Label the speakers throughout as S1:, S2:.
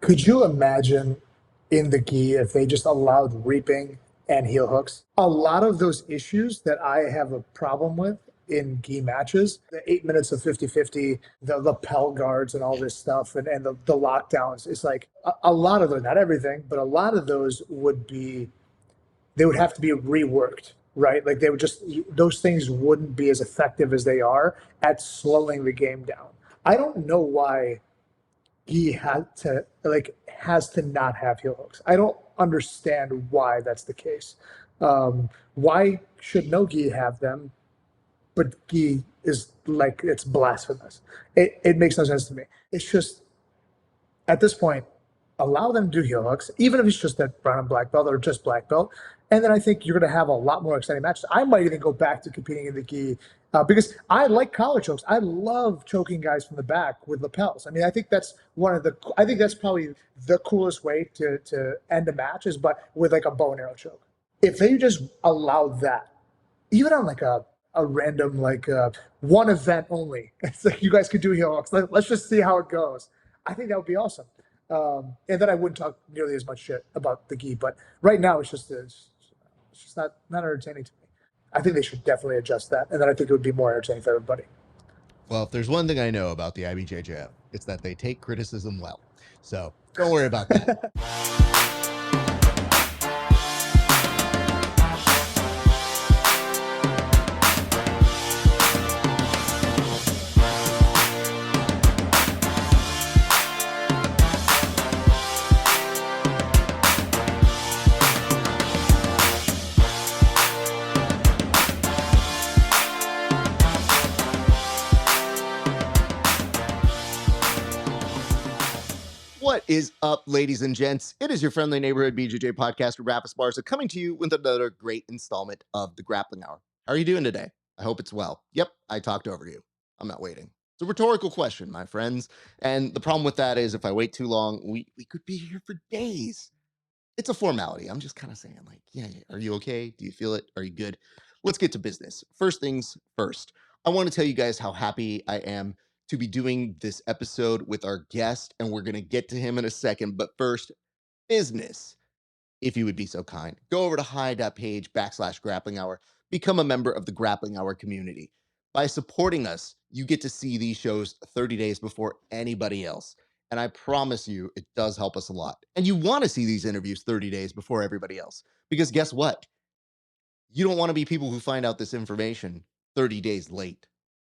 S1: Could you imagine in the gi if they just allowed reaping and heel hooks? A lot of those issues that I have a problem with in gi matches, the 8 minutes of 50-50, the lapel guards and all this stuff, and the lockdowns, it's like a lot of those, not everything, but a lot of those they would have to be reworked, right? Like they would just, those things wouldn't be as effective as they are at slowing the game down. I don't know why he has to not have heel hooks. I don't understand why that's the case. Why should no gi have them, but gi is like it's blasphemous? It makes no sense to me. It's just at this point, allow them to do heel hooks, even if it's just that brown and black belt or just black belt. And then I think you're going to have a lot more exciting matches. I might even go back to competing in the gi because I like collar chokes. I love choking guys from the back with lapels. I mean, I think that's I think that's probably the coolest way to end a match is but with like a bow and arrow choke. If they just allow that, even on like a random one event only, it's like you guys could do heel hooks. Let's just see how it goes. I think that would be awesome. And then I wouldn't talk nearly as much shit about the gi. But right now, it's just not entertaining to me. I think they should definitely adjust that, and then I think it would be more entertaining for everybody.
S2: Well, if there's one thing I know about the IBJJF, it's that they take criticism well. So don't worry about that. What is up, ladies and gents? It is your friendly neighborhood BJJ podcaster, Rap Esparza, coming to you with another great installment of the Grappling Hour. How are you doing today? I hope it's well. Yep, I talked over you. I'm not waiting. It's a rhetorical question, my friends. And the problem with that is if I wait too long, we could be here for days. It's a formality. I'm just kind of saying, like, yeah, are you okay? Do you feel it? Are you good? Let's get to business. First things first. I want to tell you guys how happy I am to be doing this episode with our guest, and we're going to get to him in a second. But first, business. If you would be so kind, go over to HY.PAGE/Grappling Hour, become a member of the Grappling Hour community. By supporting us, you get to see these shows 30 days before anybody else. And I promise you, it does help us a lot. And you want to see these interviews 30 days before everybody else. Because guess what? You don't want to be people who find out this information 30 days late.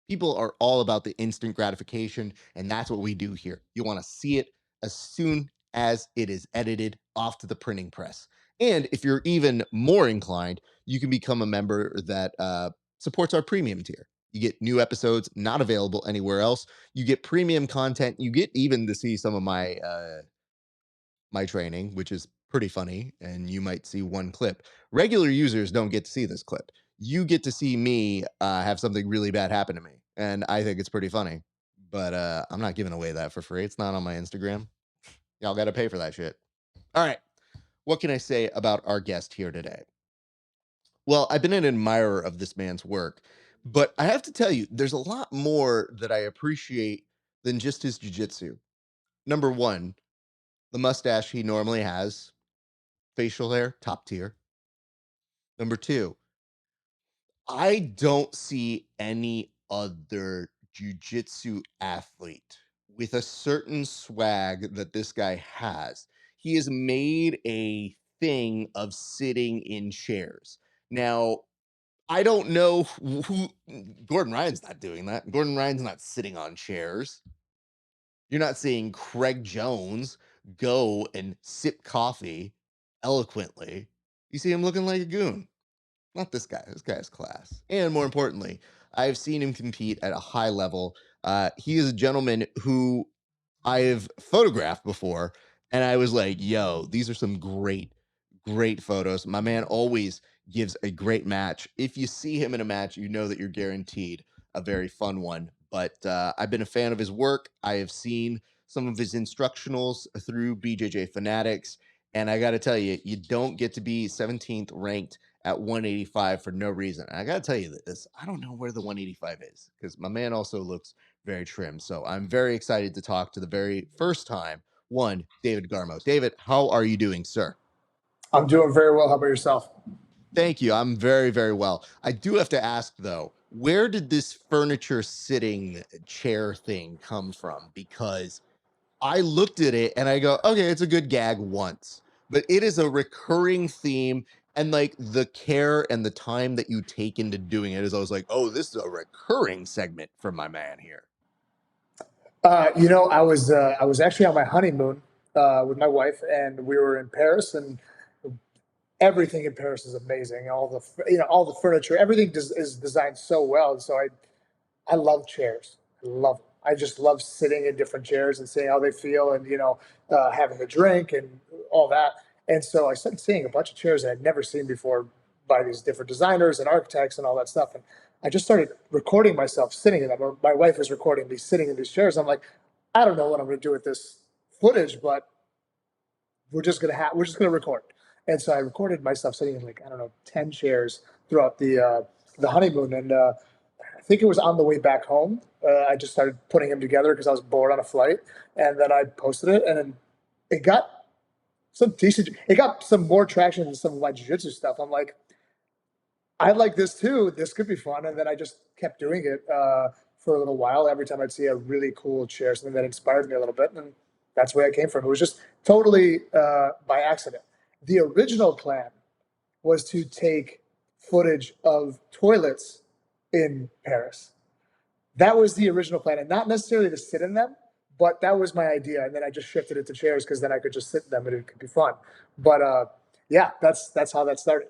S2: People are all about the instant gratification, and that's what we do here. You want to see it as soon as it is edited off to the printing press. And if you're even more inclined, you can become a member that supports our premium tier. You get new episodes not available anywhere else. You get premium content. You get even to see some of my training, which is pretty funny, and you might see one clip. Regular users don't get to see this clip. You get to see me have something really bad happen to me, and I think it's pretty funny. But I'm not giving away that for free. It's not on my Instagram. Y'all got to pay for that shit. All right. What can I say about our guest here today? Well, I've been an admirer of this man's work, but I have to tell you, there's a lot more that I appreciate than just his jiu-jitsu. Number one, the mustache he normally has, facial hair, top tier. Number two, I don't see any other jiu-jitsu athlete with a certain swag that this guy has. He has made a thing of sitting in chairs. Now, I don't know who Gordon Ryan's not doing that. Gordon Ryan's not sitting on chairs. You're not seeing Craig Jones go and sip coffee eloquently. You see him looking like a goon. Not this guy. This guy's class. And more importantly, I've seen him compete at a high level. He is a gentleman who I've photographed before, and I was like, yo, these are some great photos. My man always gives a great match. If you see him in a match, you know that you're guaranteed a very fun one. But I've been a fan of his work. I have seen some of his instructionals through BJJ Fanatics, and I got to tell you, you don't get to be 17th ranked at 185 for no reason. And I got to tell you this, I don't know where the 185 is because my man also looks very trim. So I'm very excited to talk to the very first time one, David Garmo. David, how are you doing, sir?
S1: I'm doing very well. How about yourself?
S2: Thank you. I'm very, very well. I do have to ask though, where did this furniture sitting chair thing come from? Because I looked at it and I go, okay, it's a good gag once, but it is a recurring theme. And like the care and the time that you take into doing it is always like, oh, this is a recurring segment from my man here.
S1: I was actually on my honeymoon with my wife, and we were in Paris, and everything in Paris is amazing. All the furniture, everything is designed so well. And so I love chairs. I love them. I just love sitting in different chairs and seeing how they feel, and having a drink and all that. And so I started seeing a bunch of chairs that I'd never seen before by these different designers and architects and all that stuff. And I just started recording myself sitting in them. Or my wife was recording me sitting in these chairs. I'm like, I don't know what I'm going to do with this footage, but we're just gonna record. And so I recorded myself sitting in, like, I don't know, 10 chairs throughout the honeymoon. And I think it was on the way back home. I just started putting them together because I was bored on a flight, and then I posted it, and then it got it got some more traction than some of my jiu-jitsu stuff. I'm like, I like this too. This could be fun. And then I just kept doing it for a little while. Every time I'd see a really cool chair, something that inspired me a little bit. And that's where I came from. It was just totally by accident. The original plan was to take footage of toilets in Paris. That was the original plan, and not necessarily to sit in them, but that was my idea. And then I just shifted it to chairs because then I could just sit in them and it could be fun. But yeah, that's how that started.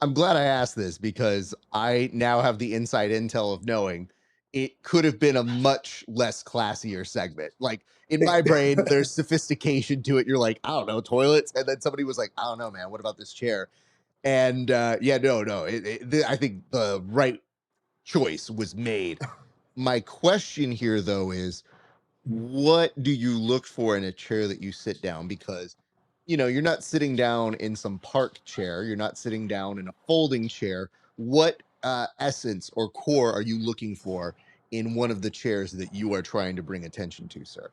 S2: I'm glad I asked this because I now have the inside intel of knowing it could have been a much less classier segment. Like in my brain, there's sophistication to it. You're like, I don't know, toilets. And then somebody was like, I don't know, man, what about this chair? And yeah, no. I think the right choice was made. My question here, though, is what do you look for in a chair that you sit down? Because you're not sitting down in some park chair, you're not sitting down in a folding chair. What essence or core are you looking for in one of the chairs that you are trying to bring attention to, sir?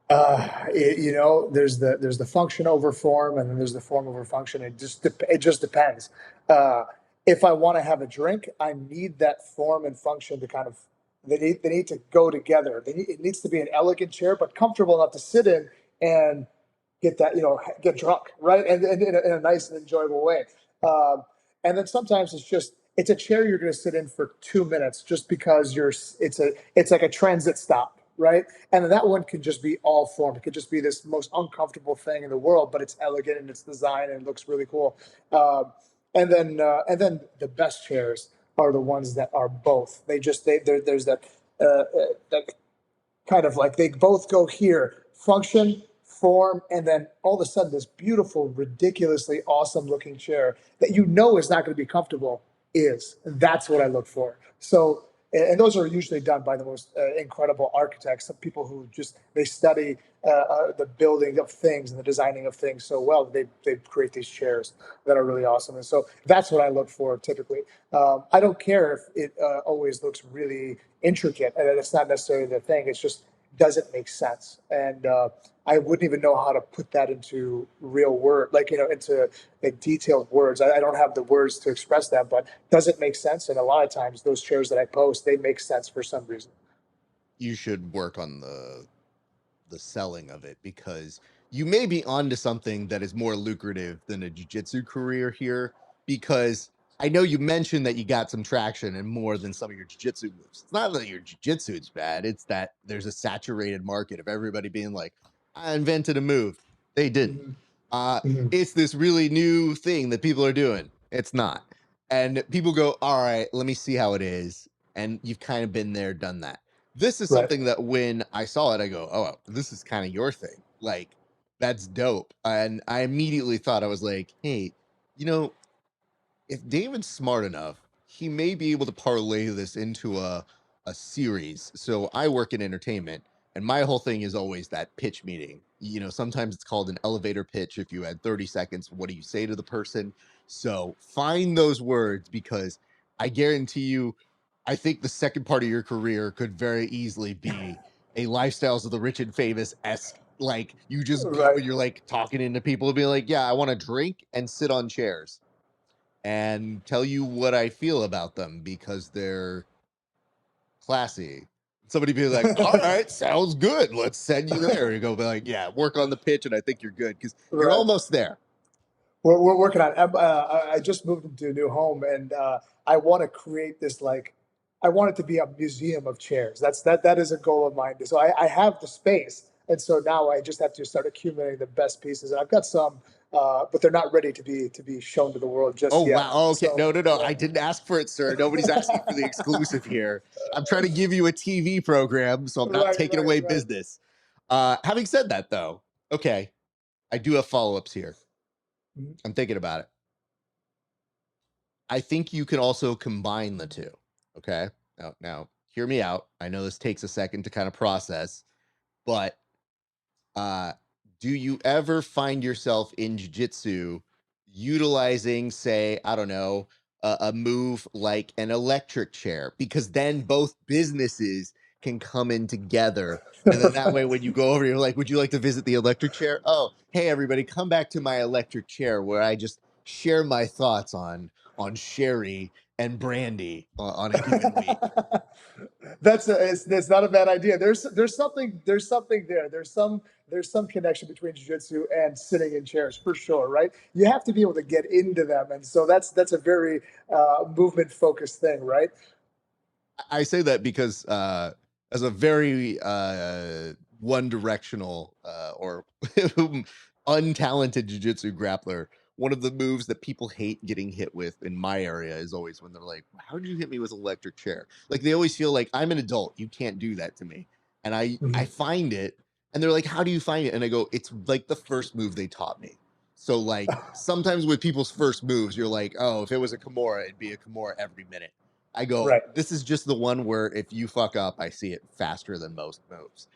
S1: There's the function over form, and then there's the form over function. It just depends. Uh, if I want to have a drink, I need that form and function to kind of they need to go together. It needs to be an elegant chair, but comfortable enough to sit in and get drunk, right? And in a nice and enjoyable way. Um, and then sometimes it's a chair you're going to sit in for 2 minutes just because it's like a transit stop, right? And that one can just be all form. It could just be this most uncomfortable thing in the world, but it's elegant and it's designed and it looks really cool. And then the best chairs are the ones that are both. There's that kind of like they both go here, function, form, and then all of a sudden this beautiful, ridiculously awesome looking chair that is not going to be comfortable is. And that's what I look for. So, and those are usually done by the most incredible architects, some people who they study the building of things and the designing of things so well. They create these chairs that are really awesome. And so that's what I look for typically. I don't care if it always looks really intricate, and it's not necessarily the thing. It's just, does it make sense? And I wouldn't even know how to put that into real word, into like detailed words. I don't have the words to express that, but does it make sense? And a lot of times those chairs that I post, they make sense for some reason.
S2: You should work on the selling of it, because you may be onto something that is more lucrative than a jiu-jitsu career here, because I know you mentioned that you got some traction and more than some of your jiu-jitsu moves. It's not that your jiu-jitsu is bad, it's that there's a saturated market of everybody being like, I invented a move. They didn't.
S1: Mm-hmm.
S2: uh
S1: Mm-hmm.
S2: it's this really new thing that people are doing. It's not. And people go, all right, let me see how it is. And you've kind of been there, done that. This is
S1: Right.
S2: something that when I saw it, I go, oh, this is kind of your thing. Like, that's dope. And I immediately thought, I was like, hey, you know, if David's smart enough, he may be able to parlay this into a series. So I work in entertainment, and my whole thing is always that pitch meeting. Sometimes it's called an elevator pitch. If you had 30 seconds, what do you say to the person? So find those words, because I guarantee you, I think the second part of your career could very easily be a Lifestyles of the Rich and Famous esque Like you just go
S1: Right.
S2: and you're like talking into people and be like, yeah, I want to drink and sit on chairs and tell you what I feel about them because they're classy. Somebody be like, all right, sounds good. Let's send you there. You go be like, yeah, work on the pitch and I think you're good because you're
S1: Right.
S2: almost there.
S1: We're working on. I just moved into a new home, and I want to create this like. I want it to be a museum of chairs. That is a goal of mine. So I have the space, and so now I just have to start accumulating the best pieces. And I've got some, but they're not ready to be shown to the world
S2: Oh
S1: just yet.
S2: wow. Oh, okay.
S1: So
S2: No, no, no.
S1: yeah.
S2: I didn't ask for it, sir. Nobody's asking for the exclusive here. I'm trying to give you a TV program, so I'm not
S1: Right,
S2: taking
S1: right,
S2: away
S1: right.
S2: business. Having said that, though, okay, I do have follow-ups here.
S1: Mhm.
S2: I'm thinking about it. I think you can also combine the two. Okay. Now, hear me out. I know this takes a second to kind of process, but uh, do you ever find yourself in jiu-jitsu utilizing, say, I don't know, a move like an electric chair? Because then both businesses can come in together. And then that way, when you go over, you're like, would you like to visit the electric chair? Oh, hey, everybody, come back to my electric chair where I just share my thoughts on sherry and brandy on a given week.
S1: It's not a bad idea. There's something there. There's some connection between jiu-jitsu and sitting in chairs for sure, right? You have to be able to get into them, and so that's a very movement focused thing, right?
S2: I say that because as a very one directional or untalented jiu-jitsu grappler, one of the moves that people hate getting hit with in my area is always when they're like, how did you hit me with an electric chair? Like they always feel like I'm an adult, you can't do that to me. And I
S1: Mhm.
S2: find it and they're like, how do you find it? And I go, it's like the first move they taught me. So like sometimes with people's first moves, you're like, oh, if it was a Kimura, it'd be a Kimura every minute. I go,
S1: Right.
S2: this is just the one where if you fuck up, I see it faster than most moves.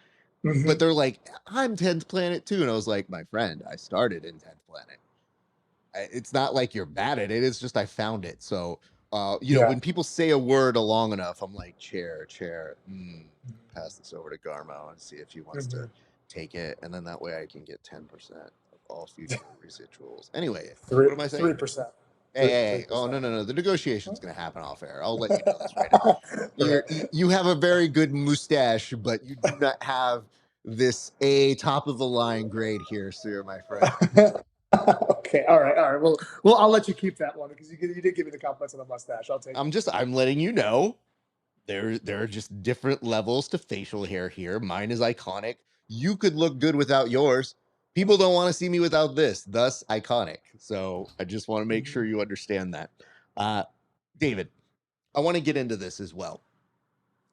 S2: But
S1: Hmm.
S2: they're like, I'm 10th planet too. And I was like, my friend, I started in 10th planet. It's not like you're bad at it. It's just I found it. So,
S1: Yeah.
S2: when people say a word long enough, I'm like, chair, chair. Pass this over to Garmo and see if he wants to
S1: Hmm.
S2: take it. And then that way I can get 10% of all future residuals. Anyway,
S1: Three
S2: what am I saying?
S1: 3%.
S2: Hey,
S1: Three
S2: hey,
S1: three
S2: hey. Oh, no,
S1: percent.
S2: no, no. The negotiation's going to happen off air. I'll let you know this right now.
S1: Right.
S2: You have a very good mustache, but you do not have this A top of the line grade here, sir, my friend.
S1: Okay. All right. All right. Well, I'll let you keep that one because you did give me the compliments on the mustache. I'll take it.
S2: I'm letting you know there are just different levels to facial hair here. Mine is iconic. You could look good without yours. People don't want to see me without this, thus iconic. So I just want to make sure
S1: Mhm.
S2: you understand that. Uh, David, I want to get into this as well.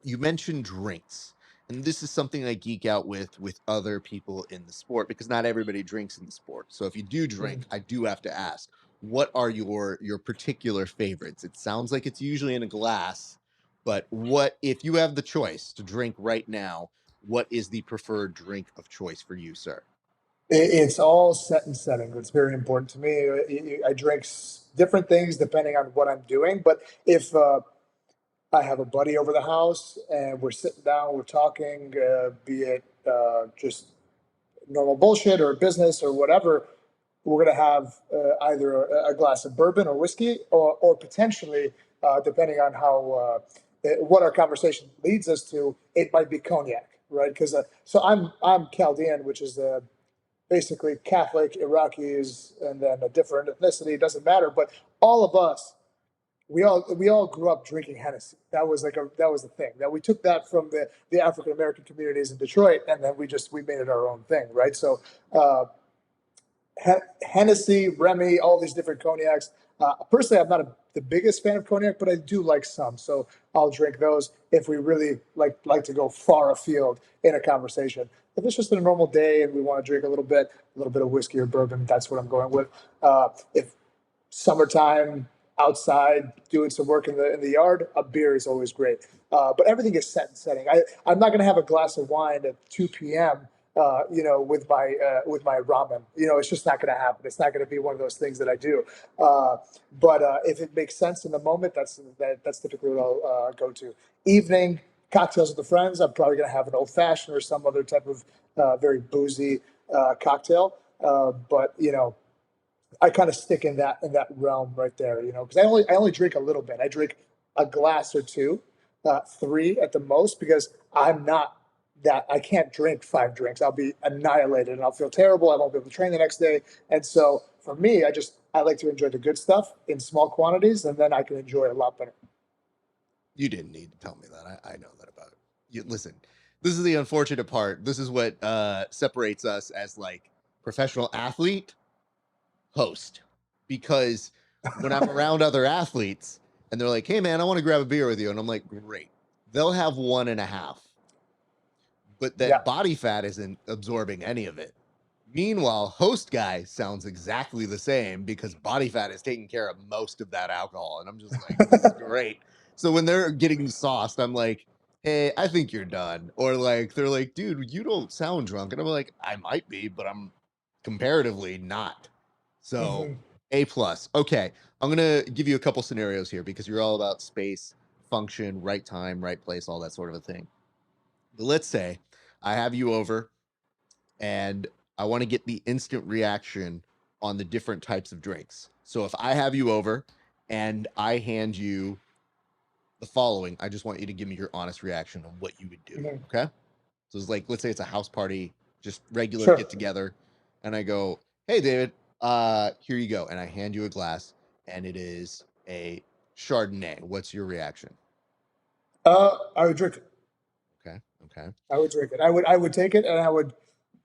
S2: You mentioned drinks, and this is something I geek out with other people in the sport because not everybody drinks in the sport. So if you do drink,
S1: Mhm.
S2: I do have to ask, what are your particular favorites? It sounds like it's usually in a glass, but what if you have the choice to drink right now, what is the preferred drink of choice for you, sir?
S1: It's all set and setting. It's very important to me. I drink different things depending on what I'm doing. But if I have a buddy over the house and we're sitting down, we're talking, be it just normal bullshit or business or whatever, we're going to have either a glass of bourbon or whiskey, or potentially, depending on how what our conversation leads us to, it might be cognac, right? Because so I'm Chaldean, which is basically Catholic Iraqis, and then a different ethnicity. It doesn't matter, but all of us, we all grew up drinking Hennessy. That was the thing that we took that from the African American communities in Detroit, and then we made it our own thing, right? So uh, Hennessy, Remy, all these different cognacs. Personally, I'm not the biggest fan of cognac, but I do like some, so I'll drink those if we really like to go far afield in a conversation. If it's just a normal day and we want to drink a little bit of whiskey or bourbon, that's what I'm going with. If summertime outside doing some work in the yard, a beer is always great. But everything is set and setting. I'm not going to have a glass of wine at 2 p.m. With my ramen. It's just not going to happen. It's not going to be one of those things that I do. But if it makes sense in the moment, that's typically what I'll go to. Evening. cocktails with the friends, I'm probably going to have an old fashioned or some other type of very boozy cocktail. But I kind of stick in that realm right there, because I only drink a little bit. I drink a glass or two, three at the most, because I'm not that I can't drink 5 drinks. I'll be annihilated and I'll feel terrible. I won't be able to train the next day. And so for me, I like to enjoy the good stuff in small quantities, and then I can enjoy it a lot better.
S2: You didn't need to tell me that. I know that about you. Listen, this is the unfortunate part. This is what separates us as like professional athlete host, because when I'm around other athletes and they're like, "Hey, man, I want to grab a beer with you," and I'm like, "Great." They'll have 1.5, but
S1: Yeah.
S2: that body fat isn't absorbing any of it. Meanwhile, host guy sounds exactly the same because body fat is taking care of most of that alcohol. And I'm just like, this is great. So when they're getting sauced, I'm like, hey, I think you're done. Or like, they're like, dude, you don't sound drunk. And I'm like, I might be, but I'm comparatively not. So
S1: Hmm.
S2: A plus. Okay. I'm going to give you a couple scenarios here because you're all about space, function, right time, right place, all that sort of a thing. But let's say I have you over and I want to get the instant reaction on the different types of drinks. So if I have you over and I hand you the following, I just want you to give me your honest reaction on what you would do.
S1: Hmm.
S2: Okay. So it's like, let's say it's a house party, just regular
S1: Sure.
S2: get together. And I go, hey, David, here you go. And I hand you a glass and it is a Chardonnay. What's your reaction?
S1: I would drink it.
S2: Okay. Okay.
S1: I would drink it. I would take it, and I would,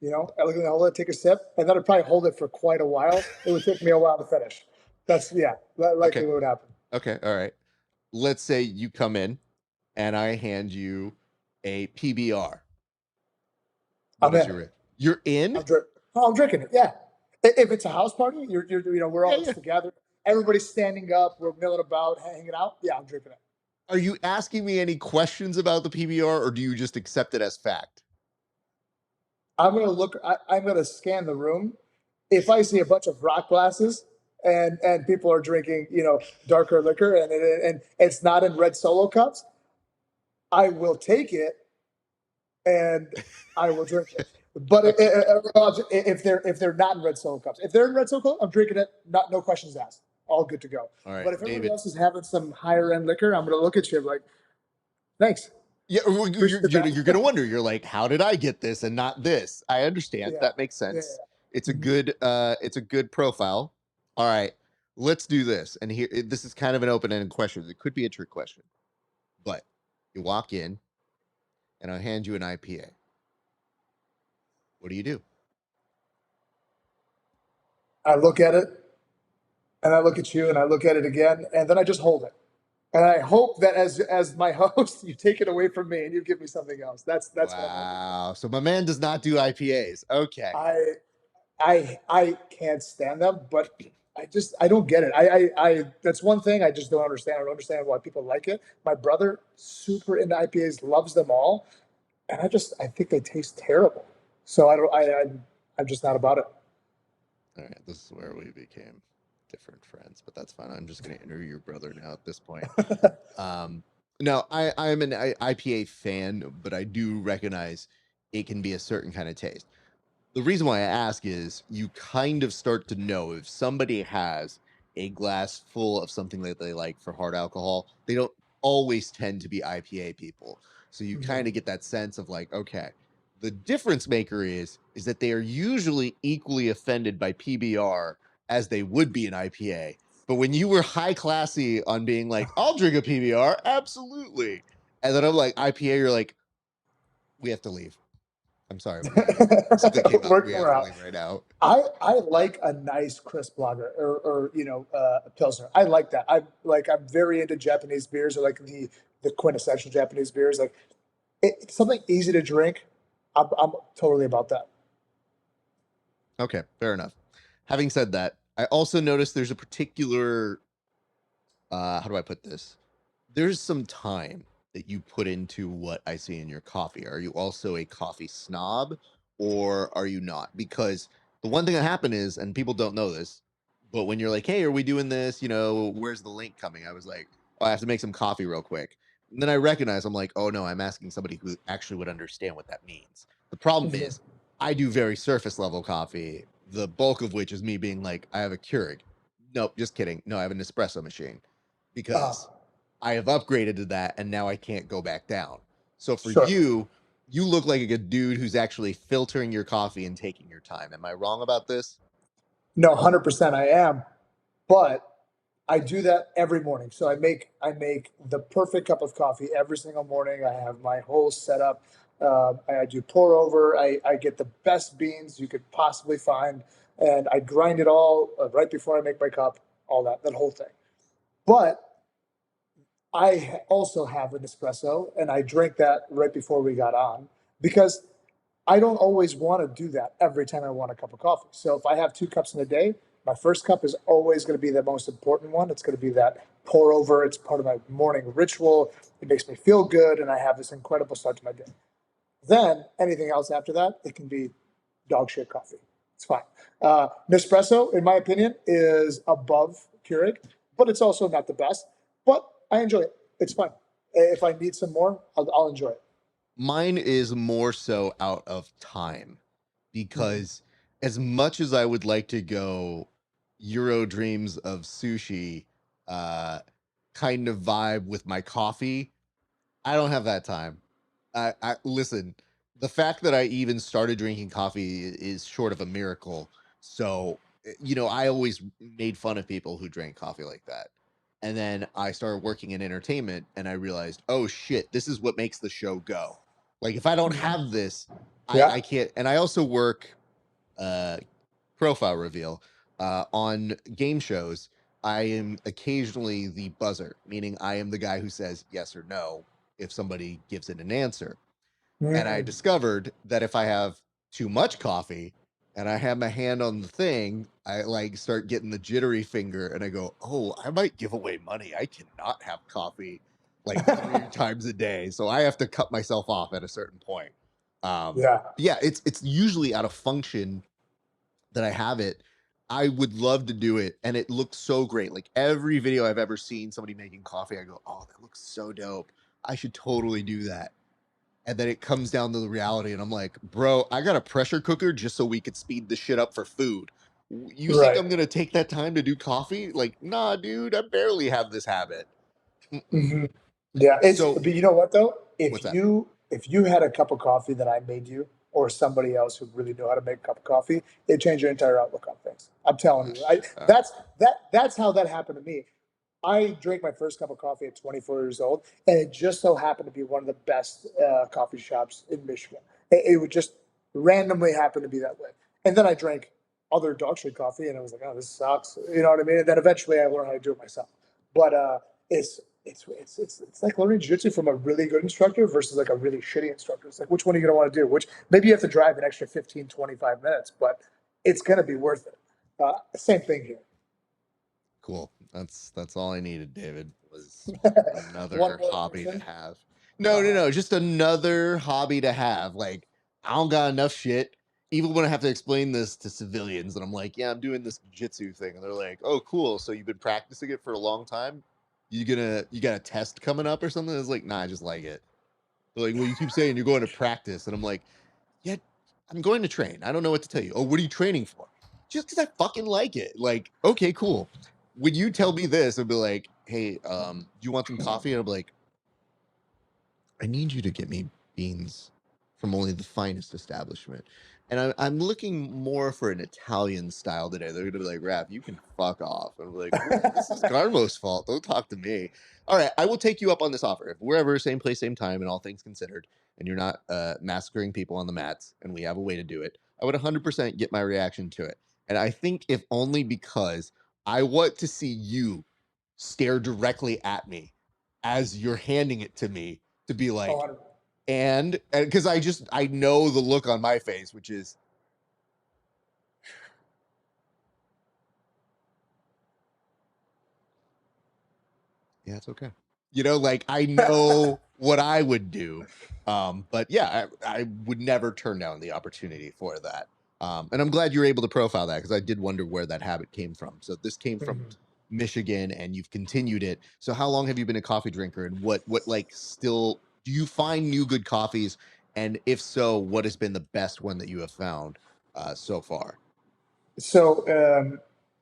S1: I look at the hold it, take a sip, and then I'd probably hold it for quite a while. It would take me a while to finish. That's yeah,
S2: Okay.
S1: likely what would happen.
S2: Okay. All right. Let's say you come in and I hand you a PBR. What
S1: I'm
S2: is
S1: in.
S2: your you're in?
S1: I'm drinking it. Yeah. If it's a house party, we're
S2: Yeah,
S1: all
S2: yeah.
S1: together. Everybody's standing up. We're milling about, hanging out. Yeah, I'm drinking it.
S2: Are you asking me any questions about the PBR or do you just accept it as fact?
S1: I'm gonna look. I'm gonna scan the room. If I see a bunch of rock glasses and people are drinking, darker liquor, and it's not in red Solo cups, I will take it and I will drink it. But
S2: Okay.
S1: if they're not in red Solo cups, if they're in red Solo cups, I'm drinking it. Not no questions asked. All good to go.
S2: All right,
S1: But if everybody
S2: David.
S1: else is having some higher end liquor, I'm gonna look at you like, thanks,
S2: Yeah, well,
S1: appreciate
S2: you're
S1: that.
S2: gonna wonder. You're like, how did I get this and not this? I understand.
S1: Yeah,
S2: That makes
S1: yeah,
S2: sense.
S1: yeah. Mhm.
S2: It's a good profile. All right, let's do this. And here, this is kind of an open-ended question. It could be a trick question, but you walk in and I hand you an IPA. What do you do?
S1: I look at it, and I look at you, and I look at it again, and then I just hold it. And I hope that as my host, you take it away from me and you give me something else. That's what I'm hoping for.
S2: Wow. So my man does not do IPAs. Okay.
S1: I I can't stand them, but I don't get it. I that's one thing I just don't understand. I don't understand why people like it. My brother, super into IPAs, loves them all, and I think they taste terrible. So I don't I'm just not about it.
S2: All right. This is where we became different friends, but that's fine. I'm just going to interview your brother now at this point. Um, no, I'm an IPA fan, but I do recognize it can be a certain kind of taste. The reason why I ask is you kind of start to know if somebody has a glass full of something that they like for hard alcohol, they don't always tend to be IPA people. So you
S1: Mhm.
S2: kind of get that sense of like, okay, the difference maker is that they are usually equally offended by PBR as they would be an IPA. But when you were high classy on being like, I'll drink a PBR, absolutely. And then I'm like, IPA, you're like, we have to leave. I'm sorry, something came up. We
S1: Working
S2: have to
S1: around.
S2: leave right now.
S1: I like a nice crisp lager or a pilsner. I like that. I'm very into Japanese beers or like the quintessential Japanese beers. Like something easy to drink. I'm totally about that.
S2: Okay, fair enough. Having said that, I also noticed there's a particular how do I put this? There's some time that you put into what I see in your coffee. Are you also a coffee snob or are you not? Because the one thing that happened is, and people don't know this, but when you're like, hey, are we doing this? Where's the link coming? I was like, oh, I have to make some coffee real quick. And then I recognize, I'm like, oh no, I'm asking somebody who actually would understand what that means. The problem
S1: Mhm.
S2: is I do very surface level coffee, the bulk of which is me being like, I have a Keurig. Nope, just kidding. No, I have an espresso machine because I have upgraded to that and now I can't go back down. So for
S1: Sure.
S2: you, you look like a dude who's actually filtering your coffee and taking your time. Am I wrong about this?
S1: No, 100% I am, but I do that every morning. So I make the perfect cup of coffee every single morning. I have my whole setup. I do pour over. I get the best beans you could possibly find, and I grind it all right before I make my cup. All that whole thing. But I also have an espresso, and I drank that right before we got on because I don't always want to do that every time I want a cup of coffee. So if I have 2 cups in a day, my first cup is always going to be the most important one. It's going to be that pour over. It's part of my morning ritual. It makes me feel good, and I have this incredible start to my day. Then anything else after that, it can be dog shit coffee. It's fine. Nespresso, in my opinion, is above Keurig, but it's also not the best. But I enjoy it. It's fine. If I need some more, I'll enjoy it.
S2: Mine is more so out of time
S1: Mhm.
S2: because as much as I would like to go Euro dreams of sushi uh kind of vibe with my coffee, I don't have that time. I listen, the fact that I even started drinking coffee is short of a miracle. So, I always made fun of people who drank coffee like that. And then I started working in entertainment and I realized, oh shit, this is what makes the show go. Like if I don't
S1: Mhm.
S2: have this, I
S1: Yeah.
S2: can't. And I also work uh profile reveal on game shows. I am occasionally the buzzer, meaning I am the guy who says yes or no if somebody gives it an answer. And I
S1: Mm.
S2: discovered that if I have too much coffee and I have my hand on the thing, I like start getting the jittery finger and I go, oh, I might give away money. I cannot have coffee like 3 times a day. So I have to cut myself off at a certain point.
S1: Yeah.
S2: Yeah, it's usually out of function that I have it. I would love to do it, and it looks so great. Like every video I've ever seen somebody making coffee, I go, "Oh, that looks so dope. I should totally do that." And then it comes down to the reality, and I'm like, "Bro, I got a pressure cooker just so we could speed the shit up for food. You think
S1: Right.
S2: I'm gonna take that time to do coffee? Like, nah, dude. I barely have this habit." Mm-mm.
S1: Hmm. Yeah.
S2: So,
S1: But you know what though?
S2: what's
S1: If
S2: that?
S1: you had a cup of coffee that I made you, or somebody else who really knew how to make a cup of coffee, it'd change your entire outlook on things. I'm telling you.
S2: Uh,
S1: That's how that happened to me. I drank my first cup of coffee at 24 years old, and it just so happened to be one of the best coffee shops in Michigan. It would just randomly happen to be that way. And then I drank other dog shit coffee, and I was like, "Oh, this sucks." You know what I mean? And then eventually, I learned how to do it myself. But it's like learning jiu-jitsu from a really good instructor versus like a really shitty instructor. It's like, which one are you going to want to do? Which maybe you have to drive an extra 15, 25 minutes, but it's going to be worth it. Same thing here.
S2: Cool. That's all I needed, David, was
S1: One
S2: another
S1: more
S2: hobby to
S1: person.
S2: have. No, no,
S1: Uh-huh.
S2: no, just another hobby to have. Like, I don't got enough shit. Even when I have to explain this to civilians, and I'm like, yeah, I'm doing this jiu-jitsu thing, and they're like, oh, cool. So you've been practicing it for a long time? You got a test coming up or something? It's like, nah, I just like it. They're like, well, you keep saying you're going to practice, and I'm like, yeah, I'm going to train. I don't know what to tell you. Oh, what are you training for? Just because I fucking like it. Like, okay, cool. When you tell me this, I'll be like, hey, do you want some coffee? And I'll be like, I need you to get me beans from only the finest establishment. And I'm looking more for an Italian style today. They're gonna be like, Raph, you can fuck off. And I'm like, this is Garmo's fault. Don't talk to me. All right, I will take you up on this offer. If we're ever same place, same time, and all things considered, and you're not massacring people on the mats, and we have a way to do it, I would 100% get my reaction to it. And I think if only because I want to see you stare directly at me as you're handing it to me to be like,
S1: Oh,
S2: and because I know the look on my face, which is, yeah, it's okay. Like I know what I would do. But yeah, I would never turn down the opportunity for that. And I'm glad you were able to profile that because I did wonder where that habit came from. So this came from
S1: 100.
S2: Michigan and you've continued it. So how long have you been a coffee drinker, and what like still do you find new good coffees? And if so, what has been the best one that you have found so far?
S1: So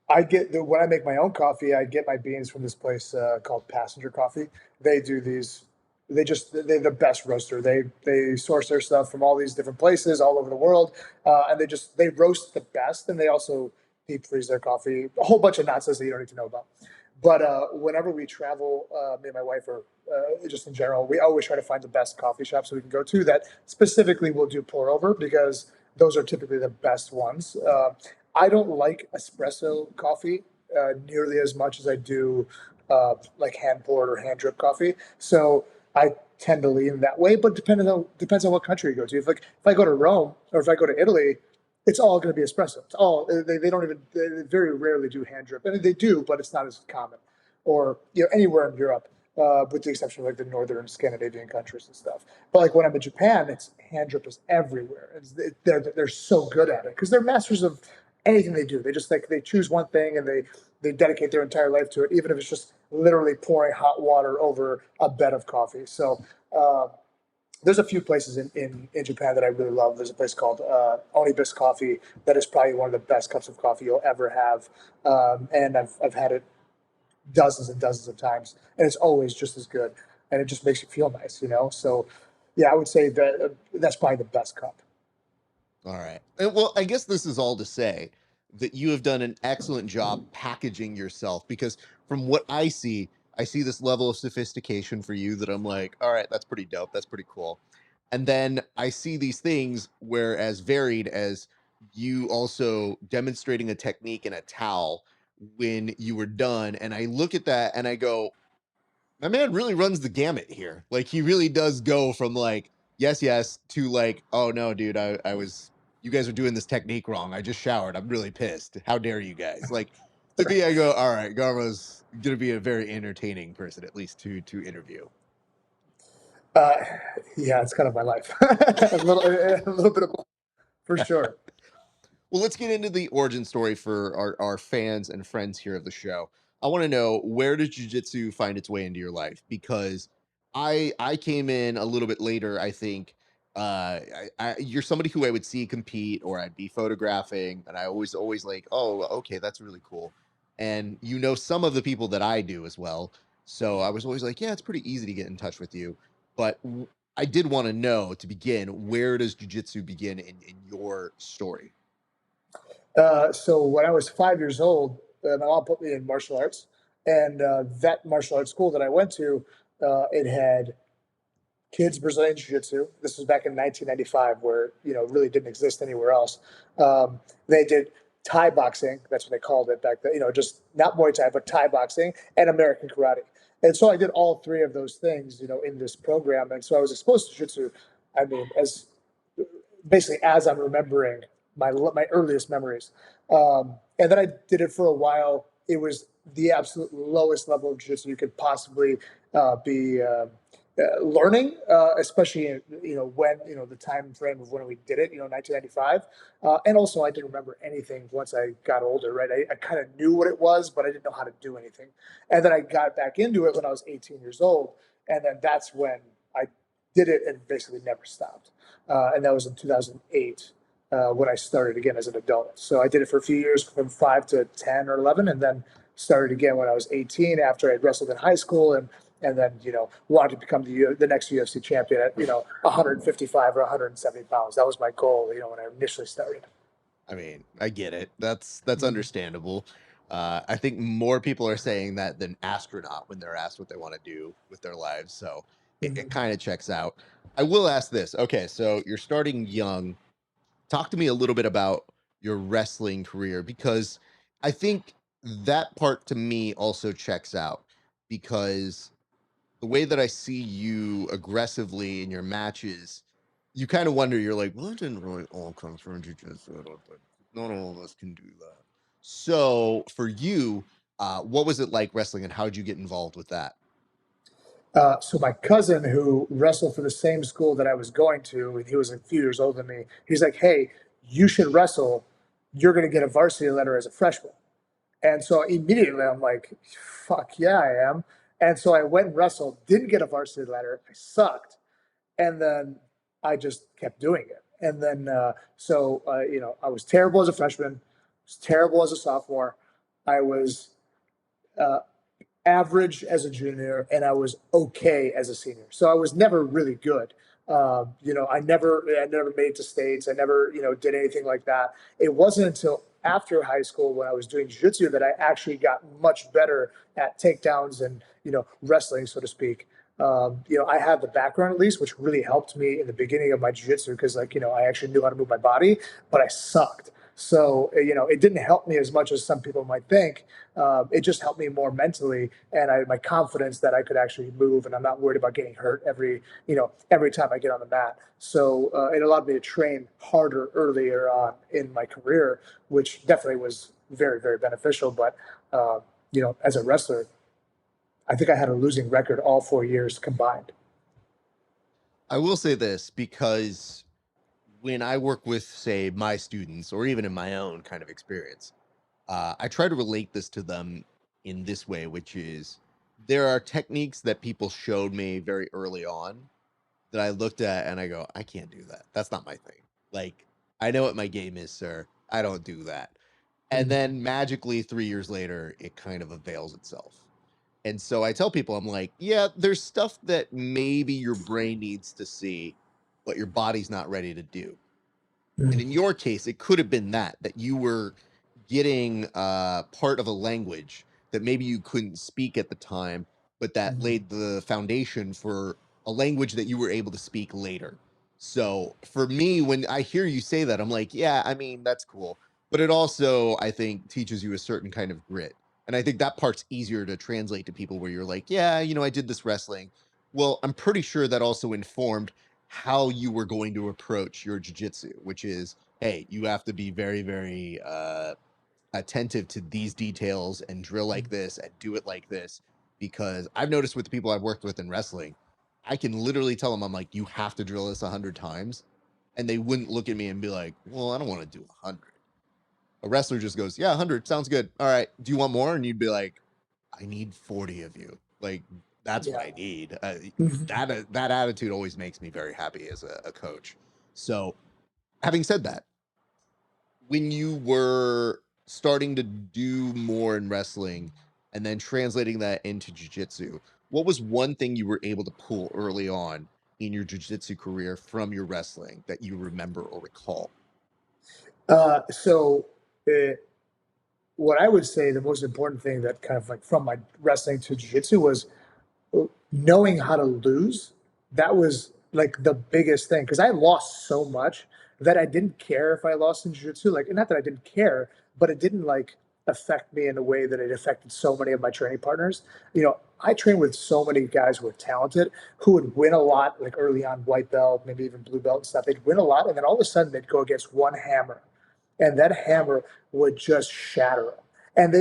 S1: I get when I make my own coffee, I get my beans from this place called Passenger Coffee. They do these. They're the best roaster. They source their stuff from all these different places all over the world, and they roast the best. And they also deep freeze their coffee. A whole bunch of nonsense that you don't need to know about. But whenever we travel, me and my wife, or just in general, we always try to find the best coffee shops so we can go to that specifically will do pour over, because those are typically the best ones. I don't like espresso coffee nearly as much as I do like hand poured or hand drip coffee. So I tend to lean that way, but depends on what country you go to. If I go to Rome or if I go to Italy, it's all going to be espresso. It's all they don't even they very rarely do hand drip. I mean they do, but it's not as common. Or anywhere in Europe, with the exception of like the northern Scandinavian countries and stuff. But like when I'm in Japan, it's hand drip is everywhere. They're so good at it because they're masters of anything they do. They just like they choose one thing and they dedicate their entire life to it, even if it's just literally pouring hot water over a bed of coffee. So there's a few places in Japan that I really love. There's a place called Onibus Coffee that is probably one of the best cups of coffee you'll ever have, and I've had it dozens and dozens of times, and it's always just as good, and it just makes you feel nice. So, yeah, I would say that that's probably the best cup.
S2: All right. Well, I guess this is all to say that you have done an excellent job packaging yourself, because from what I see this level of sophistication for you that I'm like, all right, that's pretty dope. That's pretty cool. And then I see these things where, as varied as you also demonstrating a technique in a towel when you were done. And I look at that and I go, my man really runs the gamut here. Like he really does go from like yes, yes to like, oh no, dude, I was you guys are doing this technique wrong. I just showered. I'm really pissed. How dare you guys? Like to me, I go, all right, Garmo's gonna be a very entertaining person, at least to interview.
S1: Uh, yeah, it's kind of my life. A little bit of both, for sure.
S2: Well, let's get into the origin story for our fans and friends here of the show. I want to know, where did jiu-jitsu find its way into your life? Because I came in a little bit later, I think. You're somebody who I would see compete, or I'd be photographing, and I always like, oh, okay, that's really cool. And some of the people that I do as well. So I was always like, yeah, it's pretty easy to get in touch with you. But I did want to know, to begin, where does jiu-jitsu begin in your story?
S1: So when I was 5 years old, my mom put me in martial arts, and that martial arts school that I went to, it had kids Brazilian Jiu Jitsu. This was back in 1995, where really didn't exist anywhere else. They did Thai boxing. That's what they called it back then. Just not Muay Thai, but Thai boxing and American karate. And so I did all three of those things, in this program. And so I was exposed to Jiu Jitsu. I mean, as basically as I'm remembering my earliest memories. And then I did it for a while. It was the absolute lowest level of jiu-jitsu you could possibly be learning, especially when the time frame of when we did it, 1995. And also, I didn't remember anything once I got older. Right, I kind of knew what it was, but I didn't know how to do anything. And then I got back into it when I was 18 years old, and then that's when I did it and basically never stopped. And that was in 2008 when I started again as an adult. So I did it for a few years from 5 to 10 or 11, and then started again when I was 18 after I'd wrestled in high school, and then wanted to become the next UFC champion at 155 or 170 pounds. That was my goal when I initially started.
S2: I mean, I get it. That's
S1: Mhm.
S2: understandable. I think more people are saying that than astronaut when they're asked what they want to do with their lives. So it
S1: Mhm.
S2: kind of checks out. I will ask this. Okay, so you're starting young. Talk to me a little bit about your wrestling career, because I think that part to me also checks out, because the way that I see you aggressively in your matches, you kind of wonder, you're like, well, it didn't really all come from jiu-jitsu. I don't think not all of us can do that. So for you, what was it like wrestling, and how did you get involved with that?
S1: So my cousin, who wrestled for the same school that I was going to, and he was a few years older than me, he's like, "Hey, you should wrestle. You're going to get a varsity letter as a freshman." And so immediately I'm like, fuck yeah, I am. And so I went and wrestled, didn't get a varsity ladder. I sucked. And then I just kept doing it. And then, I was terrible as a freshman, was terrible as a sophomore. I was uh, average as a junior, and I was okay as a senior. So I was never really good. I never made it to states. I never, did anything like that. It wasn't until after high school when I was doing jiu-jitsu that I actually got much better at takedowns and, wrestling, so to speak. I had the background at least, which really helped me in the beginning of my jiu-jitsu because, I actually knew how to move my body, but I sucked. So, it didn't help me as much as some people might think. It just helped me more mentally, and my confidence that I could actually move, and I'm not worried about getting hurt every time I get on the mat. So it allowed me to train harder earlier on in my career, which definitely was very, very beneficial. But as a wrestler, I think I had a losing record all 4 years combined.
S2: I will say this because when I work with, say, my students or even in my own kind of experience, I try to relate this to them in this way, which is there are techniques that people showed me very early on that I looked at and I go, I can't do that. That's not my thing. Like, I know what my game is, sir. I don't do that. And
S1: Mhm.
S2: then magically 3 years later, it kind of avails itself. And so I tell people, I'm like, yeah, there's stuff that maybe your brain needs to see, but your body's not ready to do. And
S1: Mhm.
S2: in your case, it could have been that you were getting part of a language that maybe you couldn't speak at the time, but that
S1: Mhm.
S2: laid the foundation for a language that you were able to speak later. So for me, when I hear you say that, I'm like, yeah, I mean, that's cool. But it also, I think, teaches you a certain kind of grit. And I think that part's easier to translate to people where you're like, yeah, I did this wrestling. Well, I'm pretty sure that also informed how you were going to approach your jujitsu, which is, hey, you have to be very, very attentive to these details and drill like this and do it like this. Because I've noticed with the people I've worked with in wrestling, I can literally tell them, I'm like, you have to drill this 100 times. And they wouldn't look at me and be like, well, I don't want to do 100. A wrestler just goes, yeah, 100 sounds good. All right. Do you want more? And you'd be like, I need 40 of you. Like, that's what
S1: Yeah.
S2: I need.
S1: Mhm.
S2: That attitude always makes me very happy as a coach. So, having said that, when you were starting to do more in wrestling and then translating that into jujitsu, what was one thing you were able to pull early on in your jujitsu career from your wrestling that you remember or recall?
S1: So, uh, what I would say the most important thing that kind of like from my wrestling to jiu-jitsu was knowing how to lose. That was like the biggest thing because I lost so much that I didn't care if I lost in jiu-jitsu. Like, not that I didn't care, but it didn't like affect me in the way that it affected so many of my training partners. I trained with so many guys who were talented, who would win a lot, like early on, white belt, maybe even blue belt and stuff. They'd win a lot, and then all of a sudden they'd go against one hammer, and that hammer would just shatter them. And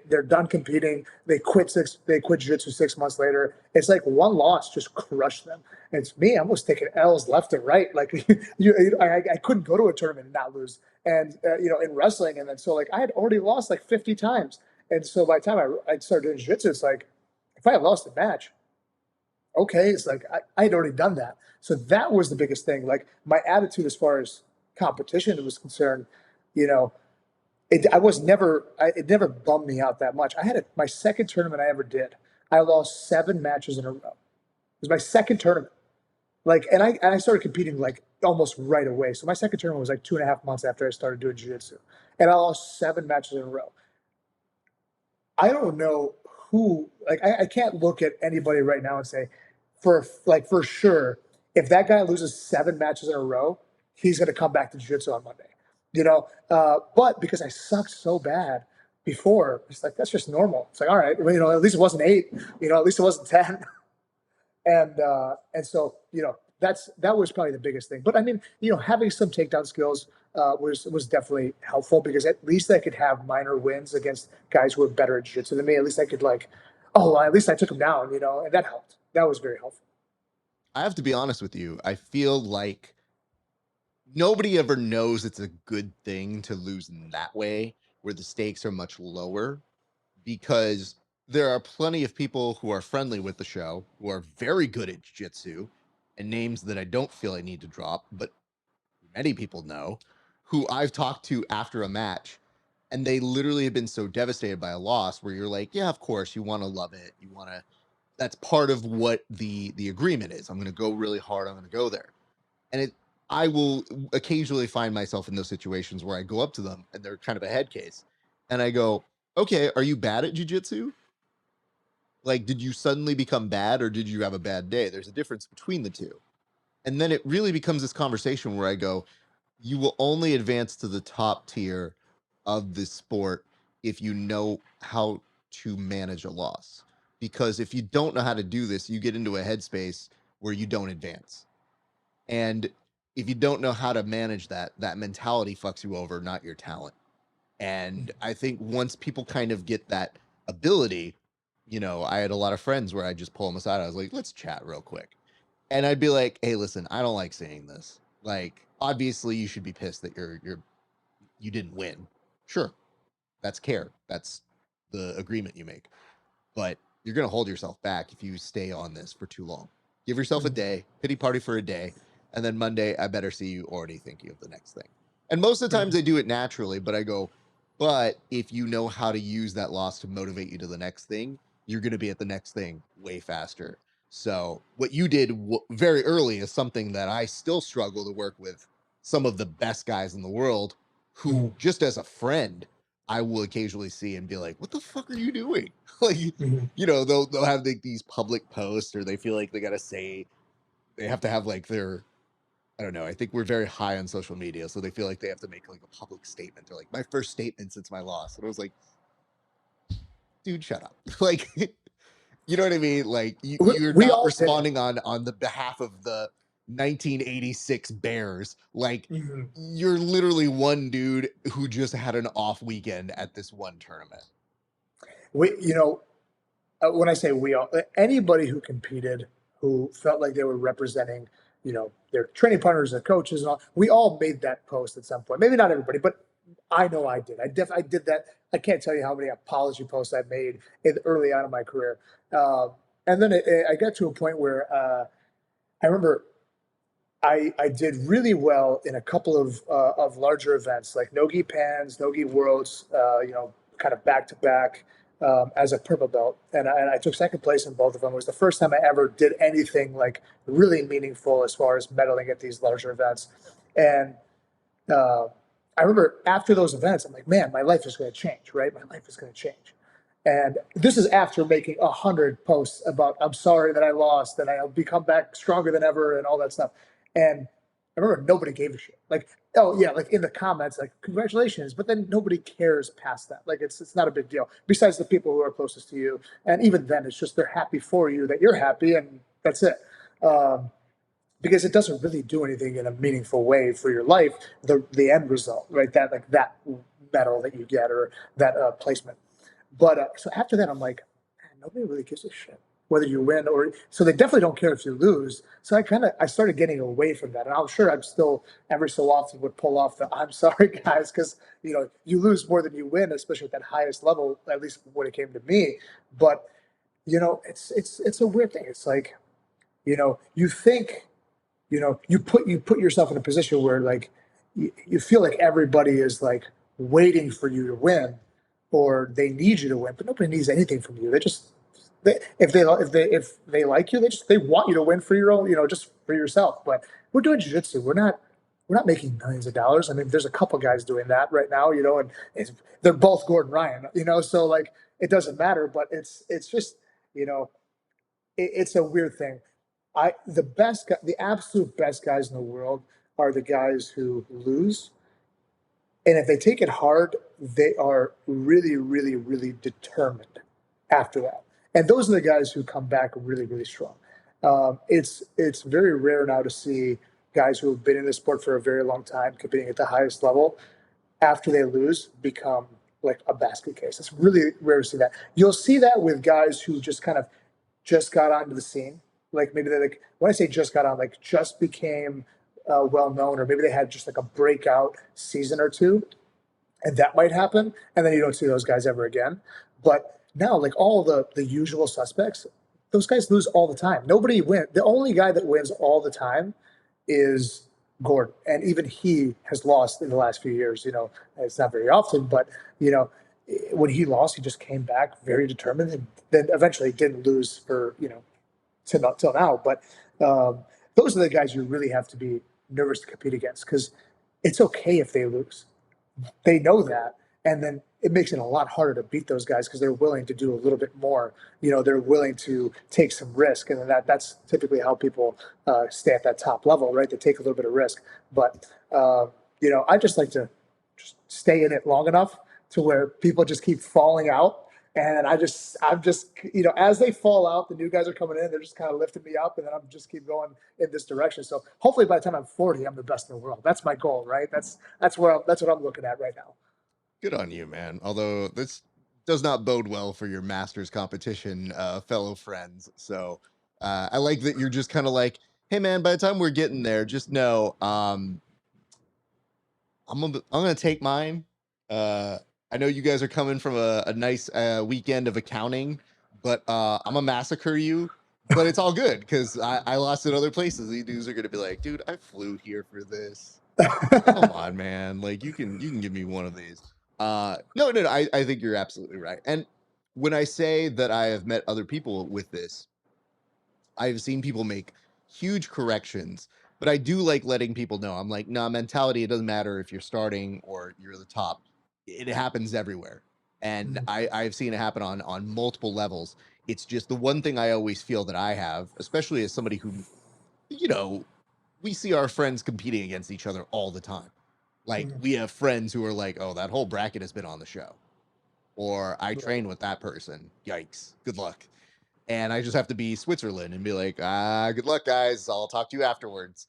S1: they're done competing. They quit jiu-jitsu 6 months later. It's like one loss just crushed them. And it's me. I'm almost taking L's left and right. Like I couldn't go to a tournament and not lose. And in wrestling, and then so like I had already lost like 50 times. And so by the time I started doing jiu-jitsu, it's like if I had lost a match, okay, it's like I had already done that. So that was the biggest thing. Like my attitude as far as competition was concerned, you know, it never bummed me out that much. My second tournament I ever did. I lost 7 matches in a row. It was my second tournament. Like, and I started competing like almost right away. So my second tournament was like 2.5 months after I started doing jiu-jitsu, and I lost 7 matches in a row. I don't know who. Like, I can't look at anybody right now and say, for sure, if that guy loses 7 matches in a row, he's going to come back to jiu-jitsu on Monday. But because I sucked so bad before, it's like that's just normal. It's like, all right, well, at least it wasn't 8. At least it wasn't 10. And so that was probably the biggest thing. But I mean, having some takedown skills was definitely helpful because at least I could have minor wins against guys who were better at jiu-jitsu than me. At least I could like, oh, well, at least I took him down, and that helped. That was very helpful.
S2: I have to be honest with you. I feel like nobody ever knows it's a good thing to lose in that way where the stakes are much lower, because there are plenty of people who are friendly with the show, who are very good at jiu-jitsu, and names that I don't feel I need to drop, but many people know, who I've talked to after a match, and they literally have been so devastated by a loss where you're like, yeah, of course, you want to love it. You want to, that's part of what the agreement is. I'm going to go really hard. I'm going to go there. And I will occasionally find myself in those situations where I go up to them and they're kind of a head case. And I go, okay, are you bad at jiu-jitsu? Like, did you suddenly become bad or did you have a bad day? There's a difference between the two. And then it really becomes this conversation where I go, you will only advance to the top tier of this sport if you know how to manage a loss. Because if you don't know how to do this, you get into a headspace where you don't advance. And if you don't know how to manage that, that mentality fucks you over, not your talent. And I think once people kind of get that ability, you know, I had a lot of friends where I just pull them aside. I was like, let's chat real quick. And I'd be like, hey, listen, I don't like saying this. Like, obviously you should be pissed that you didn't win. Sure. That's care. That's the agreement you make. But you're going to hold yourself back if you stay on this for too long. Give yourself a day, pity party for a day, and then Monday, I better see you already thinking of the next thing. And most of the times I do it naturally, but I go, but if you know how to use that loss to motivate you to the next thing, you're going to be at the next thing way faster. So what you did very early is something that I still struggle to work with some of the best guys in the world who, just as a friend, I will occasionally see and be like, what the fuck are you doing? Like, you know, they'll have like these public posts, or they feel like they got to say, they have to have like their, I don't know. I think we're very high on social media, so they feel like they have to make like a public statement. They're like, my first statement since my loss. And I was like, dude, shut up. Like, you know what I mean? Like, you're
S1: We
S2: not
S1: all did it.
S2: responding on the behalf of the 1986 Bears. Like, you're literally one dude who just had an off weekend at this one tournament.
S1: We, you know, when I say we all, anybody who competed, who felt like they were representing, you know, their training partners, their coaches, and all, we all made that post at some point. Maybe not everybody, but I know I did. I did that. I can't tell you how many apology posts I made early on in my career. And then I got to a point where I remember I did really well in a couple of larger events like Nogi Pans, Nogi Worlds, you know, kind of back to back as a purple belt, and I took second place in both of them. It was the first time I ever did anything like really meaningful as far as medaling at these larger events, and uh, I remember after those events, I'm like, man, my life is going to change, right? My life is going to change. And this is after making 100 posts about I'm sorry that I lost and I'll become back stronger than ever and all that stuff. And I remember nobody gave a shit. Like, oh yeah, like in the comments, like congratulations, but then nobody cares past that. Like it's not a big deal. Besides the people who are closest to you, and even then, it's just they're happy for you that you're happy, and that's it. Because it doesn't really do anything in a meaningful way for your life. The end result, right? That like that medal that you get or that placement. But so after that, I'm like, man, nobody really gives a shit whether you win or. So they definitely don't care if you lose. So I started getting away from that, and I'm sure I'm still every so often would pull off the I'm sorry guys because you know you lose more than you win, especially at that highest level. At least when it came to me, but you know it's a weird thing. It's like you know you think you know you put yourself in a position where like you feel like everybody is like waiting for you to win or they need you to win, but nobody needs anything from you. They just if they like you, they want you to win for your own, you know, just for yourself. But we're doing jiu-jitsu. We're not making millions of dollars. I mean, there's a couple guys doing that right now, you know, and they're both Gordon Ryan, you know, so like it doesn't matter. But it's just you know it's a weird thing. The absolute best guys in the world are the guys who lose, and if they take it hard, they are really, really, really determined after that. And those are the guys who come back really, really strong. It's very rare now to see guys who have been in the sport for a very long time competing at the highest level after they lose become like a basket case. It's really rare to see that. You'll see that with guys who just kind of just got onto the scene. Like maybe they like when I say just got on, like just became well known, or maybe they had just like a breakout season or two, and that might happen, and then you don't see those guys ever again. But now, like all the usual suspects, those guys lose all the time. Nobody wins. The only guy that wins all the time is Gordon, and even he has lost in the last few years. It's not very often, but you know, when he lost, he just came back very determined, and then eventually didn't lose for till now. But those are the guys you really have to be nervous to compete against, because it's okay if they lose. They know that, and then it makes it a lot harder to beat those guys because they're willing to do a little bit more. They're willing to take some risk, and then that's typically how people stay at that top level, right? They take a little bit of risk. But I just like to just stay in it long enough to where people just keep falling out, and I'm just as they fall out, the new guys are coming in. They're just kind of lifting me up, and then I'm just keep going in this direction. So hopefully, by the time I'm 40, I'm the best in the world. That's my goal, right? That's what I'm looking at right now.
S2: Good on you, man. Although this does not bode well for your masters competition, fellow friends. So I like that you're just kind of like, hey, man. By the time we're getting there, just know I'm gonna take mine. I know you guys are coming from a nice weekend of accounting, but I'm gonna massacre you. But it's all good because I lost at other places. These dudes are gonna be like, dude, I flew here for this. Come on, man. Like you can give me one of these. No. I think you're absolutely right. And when I say that I have met other people with this, I've seen people make huge corrections, but I do like letting people know. I'm like, nah, mentality, it doesn't matter if you're starting or you're the top. It happens everywhere. And I've seen it happen on multiple levels. It's just the one thing I always feel that I have, especially as somebody who, you know, we see our friends competing against each other all the time. Like we have friends who are like, oh, that whole bracket has been on the show. Or I train with that person. Yikes. Good luck. And I just have to be Switzerland and be like, good luck, guys. I'll talk to you afterwards.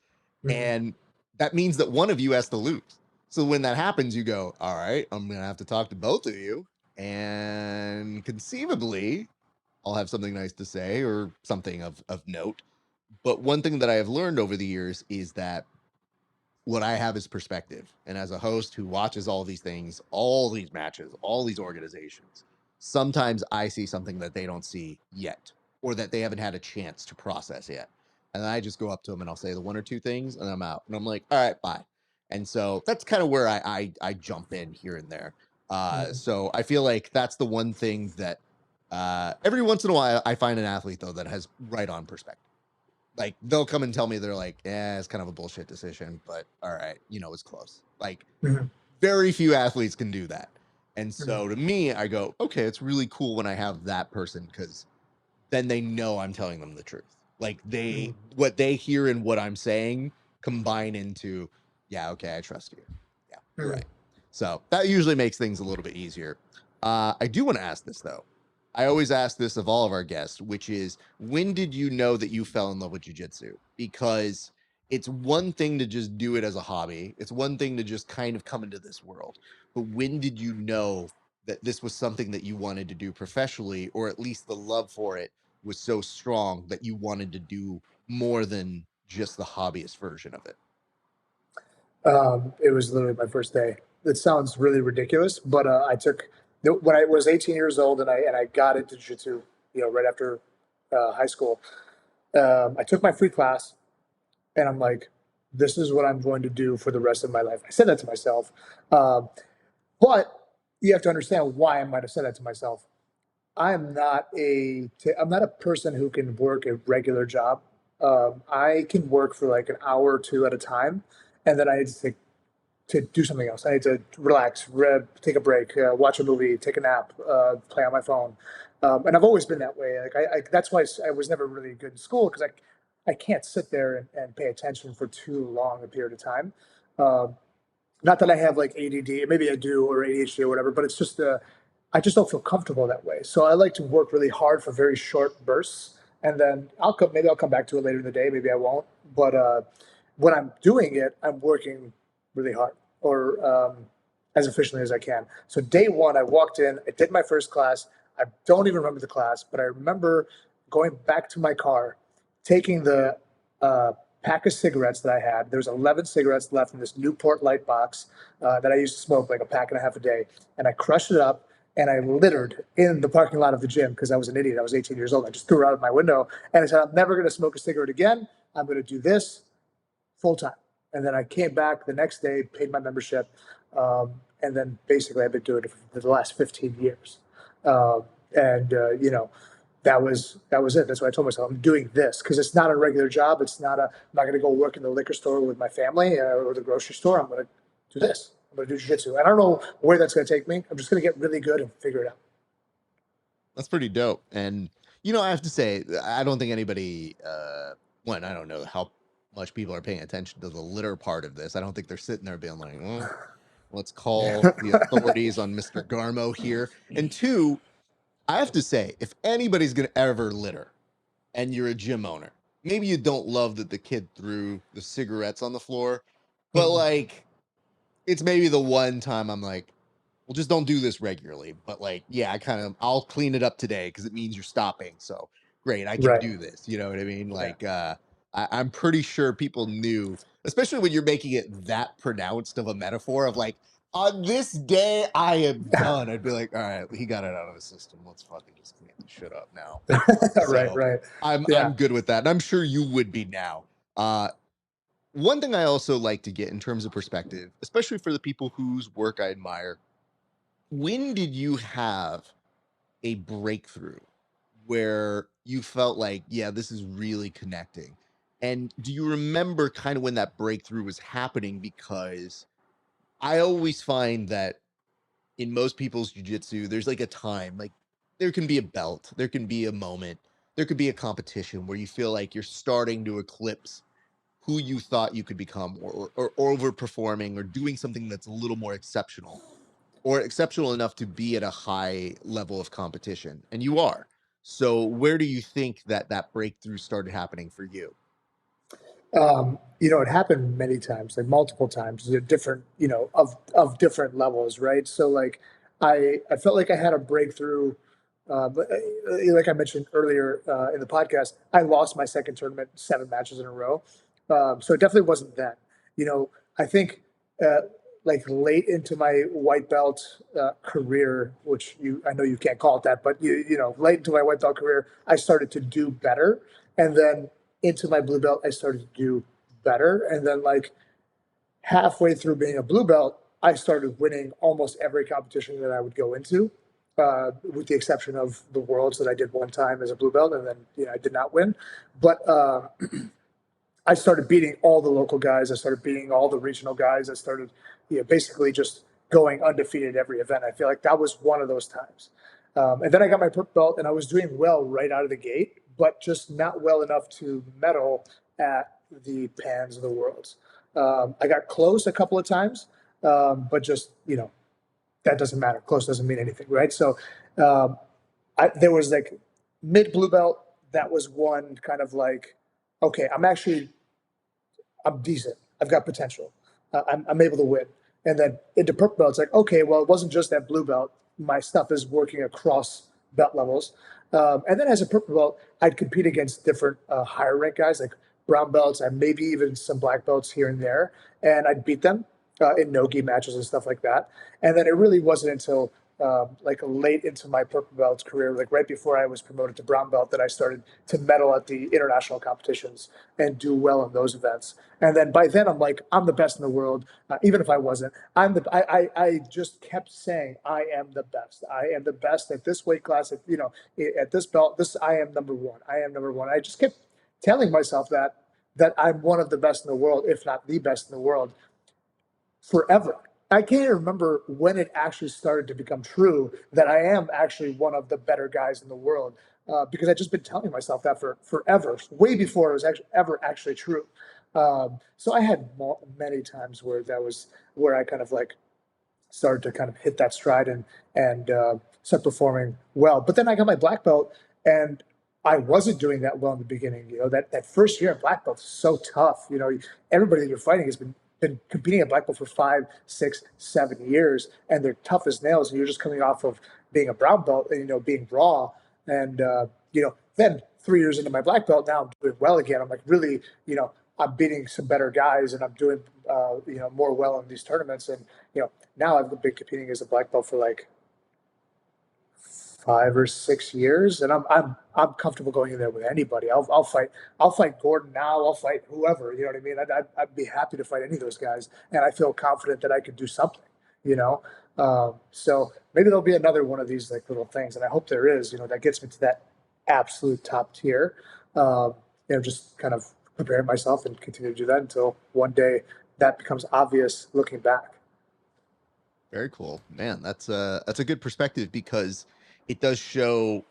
S2: And that means that one of you has to lose. So when that happens, you go, all right, I'm going to have to talk to both of you. And conceivably, I'll have something nice to say or something of note. But one thing that I have learned over the years is that what I have is perspective. And as a host who watches all these things, all these matches, all these organizations, sometimes I see something that they don't see yet or that they haven't had a chance to process yet. And I just go up to them and I'll say the one or two things and I'm out. And I'm like, all right, bye. And so that's kind of where I jump in here and there. So I feel like that's the one thing that every once in a while I find an athlete though that has right on perspective. Like they'll come and tell me they're like, yeah, it's kind of a bullshit decision, but all right, it's close. Like very few athletes can do that. And so to me, I go, okay, it's really cool when I have that person because then they know I'm telling them the truth. Like what they hear and what I'm saying combine into, yeah, okay, I trust you. Yeah, you're right. So that usually makes things a little bit easier. I do want to ask this though. I always ask this of all of our guests, which is when did you know that you fell in love with jiu-jitsu? Because it's one thing to just do it as a hobby. It's one thing to just kind of come into this world. But when did you know that this was something that you wanted to do professionally, or at least the love for it was so strong that you wanted to do more than just the hobbyist version of it?
S1: It was literally my first day. It sounds really ridiculous, but I took when I was 18 years old and I got into jiu-jitsu, right after high school. I took my free class, and I'm like, this is what I'm going to do for the rest of my life. I said that to myself, but you have to understand why I might have said that to myself. I'm not a person who can work a regular job. I can work for like an hour or two at a time, and then I need to do something else. I need to relax, take a break, watch a movie, take a nap, play on my phone. And I've always been that way. Like that's why I was never really good in school, because I can't sit there and pay attention for too long a period of time. Um, Not that I have like ADD, maybe I do, or ADHD or whatever, but it's just I just don't feel comfortable that way. So I like to work really hard for very short bursts, and then maybe I'll come back to it later in the day, maybe I won't. But when I'm doing it, I'm working really hard, or as efficiently as I can. So day one, I walked in, I did my first class. I don't even remember the class, but I remember going back to my car, taking the pack of cigarettes that I had. There's 11 cigarettes left in this Newport Light box that I used to smoke like a pack and a half a day. And I crushed it up and I littered in the parking lot of the gym because I was an idiot. I was 18 years old. I just threw it out of my window and I said, I'm never going to smoke a cigarette again. I'm going to do this full time. And then I came back the next day, paid my membership. And then basically I've been doing it for the last 15 years. You know, that was it. That's why I told myself I'm doing this because it's not a regular job. I'm not going to go work in the liquor store with my family or the grocery store. I'm going to do this. I'm going to do jiu-jitsu. I don't know where that's going to take me. I'm just going to get really good and figure it out.
S2: That's pretty dope. And, you know, I have to say, I don't think anybody, one, I don't know how much people are paying attention to the litter part of this. I don't think they're sitting there being like, let's call the authorities on Mr. Garmo here. And two, I have to say, if anybody's going to ever litter and you're a gym owner, maybe you don't love that the kid threw the cigarettes on the floor, but like, it's maybe the one time I'm like, well, just don't do this regularly. But like, yeah, I'll clean it up today because it means you're stopping. So great, I can
S1: Right.
S2: do this. You know what I mean?
S1: Yeah.
S2: Like, I'm pretty sure people knew, especially when you're making it that pronounced of a metaphor of like, on this day I am done. I'd be like, all right, he got it out of the system. Let's fucking just clean this shit up now.
S1: Right.
S2: So
S1: Right.
S2: I'm
S1: Yeah.
S2: good with that, and I'm sure you would be now. One thing I also like to get in terms of perspective, especially for the people whose work I admire, when did you have a breakthrough where you felt like, yeah, this is really connecting? And do you remember kind of when that breakthrough was happening? Because I always find that in most people's jujitsu, there's like a time, like there can be a belt, there can be a moment, there could be a competition where you feel like you're starting to eclipse who you thought you could become, or overperforming or doing something that's a little more exceptional or exceptional enough to be at a high level of competition. And you are. So where do you think that that breakthrough started happening for you?
S1: You know, it happened many times, like multiple times, different, you know, of different levels, right? So like, I felt like I had a breakthrough, like I mentioned earlier in the podcast, I lost my second tournament 7 matches in a row, so it definitely wasn't that. You know, I think uh, like late into my white belt career, which I know you can't call it that, but you know, late into my white belt career, I started to do better, and then into my blue belt, I started to do better. And then, like, halfway through being a blue belt, I started winning almost every competition that I would go into, with the exception of the worlds that I did one time as a blue belt. And then, you know, I did not win. But I started beating all the local guys. I started beating all the regional guys. I started, you know, basically just going undefeated every event. I feel like that was one of those times. And then I got my purple belt, and I was doing well right out of the gate, but just not well enough to medal at the pans of the worlds. I got close a couple of times, but just, you know, that doesn't matter. Close doesn't mean anything, right? So um, there was like mid blue belt. That was one kind of like, okay, I'm decent. I've got potential. I'm able to win. And then into purple belt, it's like, okay, well, it wasn't just that blue belt. My stuff is working across belt levels. And then as a purple belt, I'd compete against different higher rank guys like brown belts and maybe even some black belts here and there. And I'd beat them in no-gi matches and stuff like that. And then it really wasn't until like late into my purple belt career, like right before I was promoted to brown belt, that I started to medal at the international competitions and do well in those events. And then by then, I'm like, I'm the best in the world. Even if I wasn't, I just kept saying, I am the best. I am the best at this weight class. At, you know, at this belt, I am number one. I am number one. I just kept telling myself that I'm one of the best in the world, if not the best in the world, forever. I can't even remember when it actually started to become true that I am actually one of the better guys in the world, because I've just been telling myself that for forever, way before it was actually ever actually true. So I had many times where that was where I kind of like started to kind of hit that stride and start performing well. But then I got my black belt, and I wasn't doing that well in the beginning. You know, that first year at black belt is so tough. You know, everybody that you're fighting has been competing at black belt for 5, 6, 7 years, and they're tough as nails. And you're just coming off of being a brown belt and, you know, being raw. And you know, then 3 years into my black belt, now I'm doing well again. I'm like, really, you know, I'm beating some better guys and I'm doing, more well in these tournaments. And, now I've been competing as a black belt for like 5 or 6 years, and I'm comfortable going in there with anybody. I'll fight Gordon now. I'll fight whoever. You know what I mean? I'd be happy to fight any of those guys, and I feel confident that I could do something. You know, so maybe there'll be another one of these like little things, and I hope there is. That gets me to that absolute top tier. Just kind of preparing myself and continue to do that until one day that becomes obvious looking back.
S2: Very cool, man. That's a good perspective, because it does show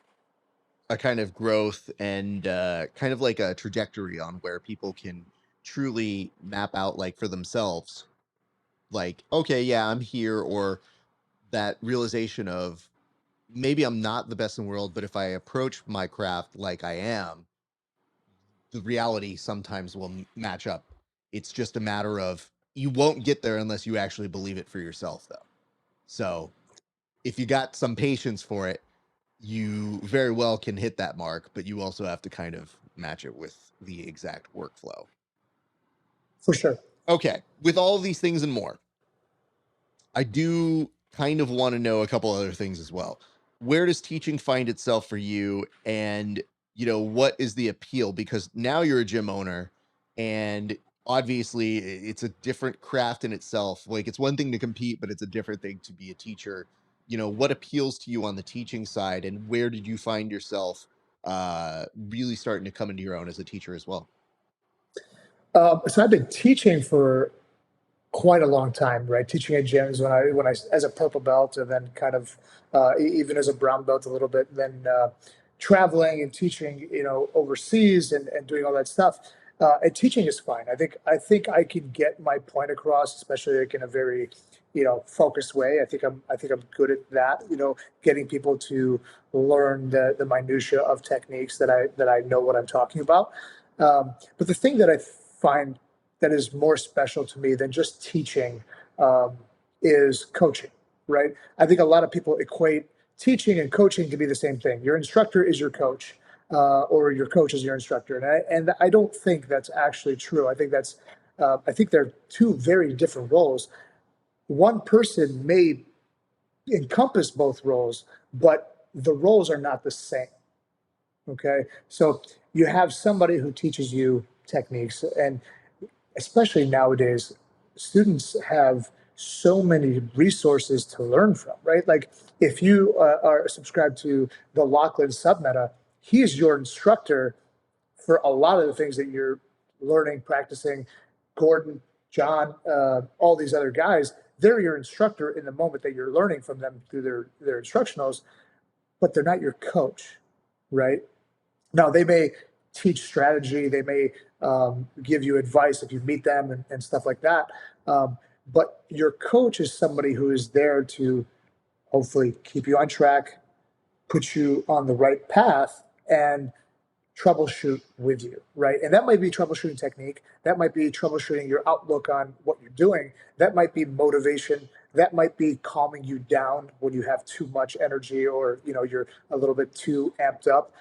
S2: a kind of growth and kind of like a trajectory on where people can truly map out, like, for themselves, like, okay, yeah, I'm here, or that realization of, maybe I'm not the best in the world, but if I approach my craft like I am, the reality sometimes will match up. It's just a matter of, you won't get there unless you actually believe it for yourself, though. So if you got some patience for it, you very well can hit that mark, but you also have to kind of match it with the exact workflow.
S1: For sure.
S2: Okay, with all of these things and more, I do kind of want to know a couple other things as well. Where does teaching find itself for you? And, what is the appeal? Because now you're a gym owner, and obviously it's a different craft in itself. Like, it's one thing to compete, but it's a different thing to be a teacher. What appeals to you on the teaching side, and where did you find yourself really starting to come into your own as a teacher as well?
S1: So I've been teaching for quite a long time, right? Teaching at gyms when I as a purple belt, and then kind of even as a brown belt a little bit, then traveling and teaching, overseas and doing all that stuff. And teaching is fine. I think I can get my point across, especially like in a very, focused way. I think I'm good at that. Getting people to learn the minutia of techniques that I know what I'm talking about. But the thing that I find that is more special to me than just teaching um, is coaching, right? I think a lot of people equate teaching and coaching to be the same thing. Your instructor is your coach, or your coach is your instructor, and I don't think that's actually true. I think they're two very different roles. One person may encompass both roles, but the roles are not the same. Okay, so you have somebody who teaches you techniques, and especially nowadays, students have so many resources to learn from, right? Like if you are subscribed to the Lachlan submeta, he is your instructor for a lot of the things that you're learning, practicing. Gordon, John, all these other guys, they're your instructor in the moment that you're learning from them through their instructionals, but they're not your coach, right? Now, they may teach strategy, they may give you advice if you meet them and stuff like that. But your coach is somebody who is there to hopefully keep you on track, put you on the right path, and troubleshoot with you, right? And that might be troubleshooting technique. That might be troubleshooting your outlook on what you're doing. That might be motivation. That might be calming you down when you have too much energy, or you're a little bit too amped up.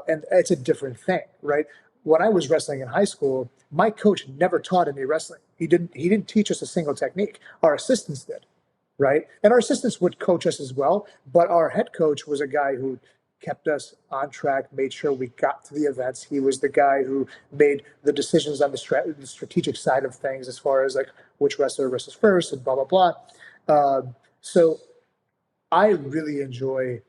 S1: And it's a different thing, right? When I was wrestling in high school, my coach never taught any wrestling. He didn't teach us a single technique. Our assistants did, right? And our assistants would coach us as well, but our head coach was a guy who kept us on track, made sure we got to the events. He was the guy who made the decisions on the strategic side of things, as far as like which wrestler versus first and blah, blah, blah. So I really enjoy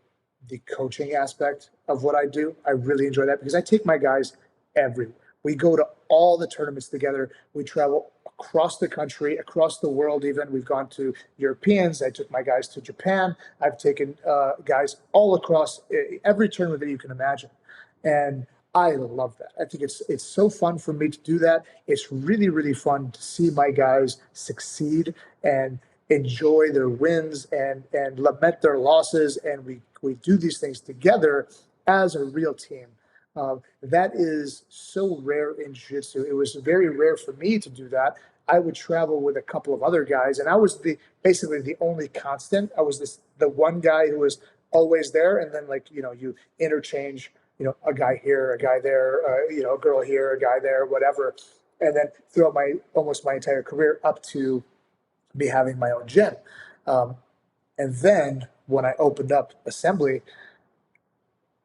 S1: the coaching aspect of what I do. I really enjoy that because I take my guys everywhere. We go to all the tournaments together. We travel across the country, across the world even. We've gone to Europeans. I took my guys to Japan. I've taken guys all across every tournament that you can imagine. And I love that. I think it's so fun for me to do that. It's really, really fun to see my guys succeed and enjoy their wins and lament their losses. And we do these things together as a real team. That is so rare in jiu-jitsu. It was very rare for me to do that. I would travel with a couple of other guys, and I was basically the only constant. I was the one guy who was always there, and then like you interchange, a guy here, a guy there, a girl here, a guy there, whatever. And then throughout my almost my entire career up to me having my own gym. Um, and then when I opened up Assembly,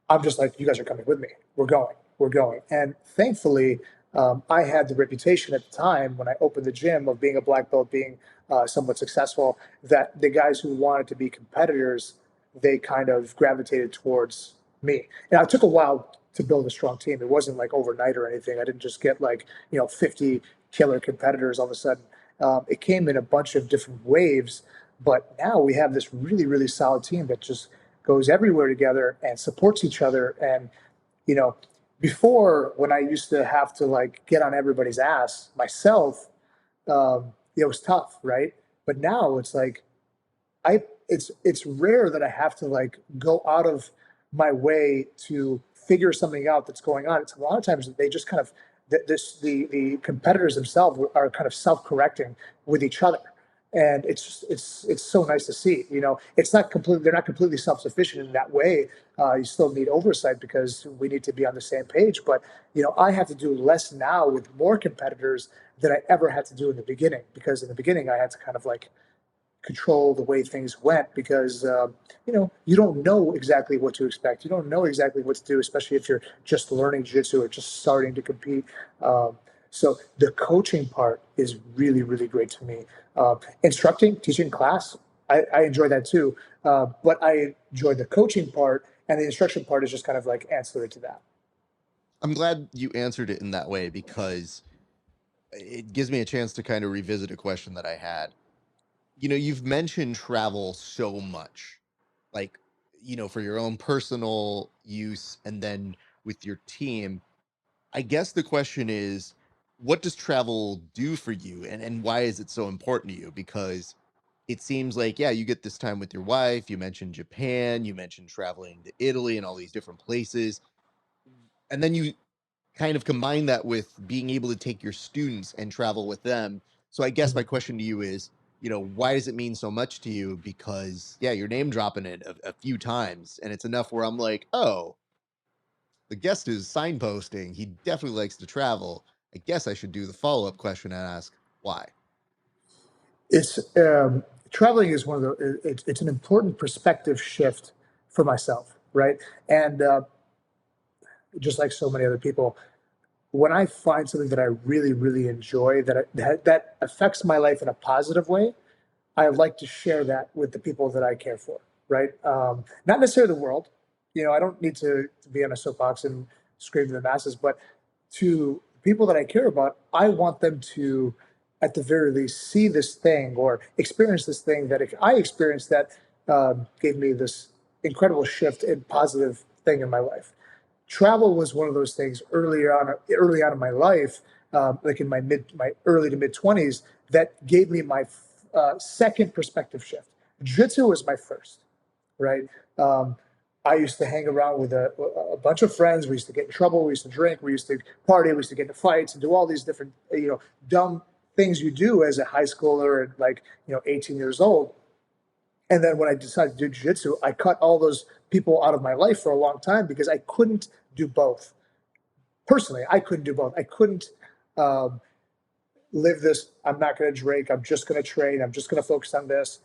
S1: I'm just like, you guys are coming with me. We're going. We're going. And thankfully, I had the reputation at the time when I opened the gym of being a black belt, being somewhat successful, that the guys who wanted to be competitors, they kind of gravitated towards me. And it took a while to build a strong team. It wasn't like overnight or anything. I didn't just get like, 50 killer competitors all of a sudden. It came in a bunch of different waves. But now we have this really, really solid team that just goes everywhere together and supports each other. And, you know, before when I used to have to like get on everybody's ass myself, it was tough, right? But now it's like it's rare that I have to like go out of my way to figure something out that's going on. It's a lot of times they just kind of the competitors themselves are kind of self-correcting with each other. And it's just it's so nice to see. It's not completely they're not completely self-sufficient in that way. You still need oversight because we need to be on the same page. But I have to do less now with more competitors than I ever had to do in the beginning, because in the beginning I had to kind of like control the way things went, because you don't know exactly what to expect. You don't know exactly what to do, especially if you're just learning jiu-jitsu or just starting to compete. So the coaching part is really, really great to me. Instructing, teaching class, I enjoy that too. But I enjoy the coaching part, and the instruction part is just kind of like ancillary to that.
S2: I'm glad you answered it in that way because it gives me a chance to kind of revisit a question that I had. You've mentioned travel so much, like, for your own personal use and then with your team. I guess the question is, what does travel do for you, and why is it so important to you? Because it seems like, yeah, you get this time with your wife. You mentioned Japan, you mentioned traveling to Italy and all these different places. And then you kind of combine that with being able to take your students and travel with them. So I guess my
S1: Mhm.
S2: question to you is, why does it mean so much to you? Because yeah, you're name dropping it a few times, and it's enough where I'm like, oh, the guest is signposting. He definitely likes to travel. I guess I should do the follow up question and ask why.
S1: It's traveling is one of it's an important perspective shift for myself, right? And just like so many other people, when I find something that I really, really enjoy, that affects my life in a positive way, I would like to share that with the people that I care for, right? Not necessarily the world. I don't need to be on a soapbox and scream to the masses, but to people that I care about, I want them to, at the very least, see this thing or experience this thing that if I experienced that gave me this incredible shift and positive thing in my life. Travel was one of those things early on in my life, like in my early to mid 20s, that gave me my second perspective shift. Jiu-Jitsu was my first, right? Um, I used to hang around with a bunch of friends. We used to get in trouble. We used to drink. We used to party. We used to get into fights and do all these different, dumb things you do as a high schooler and like, 18 years old. And then when I decided to do jiu-jitsu, I cut all those people out of my life for a long time because I couldn't do both. Personally, I couldn't do both. I couldn't um, live this. I'm not going to drink. I'm just going to train. I'm just going to focus on this,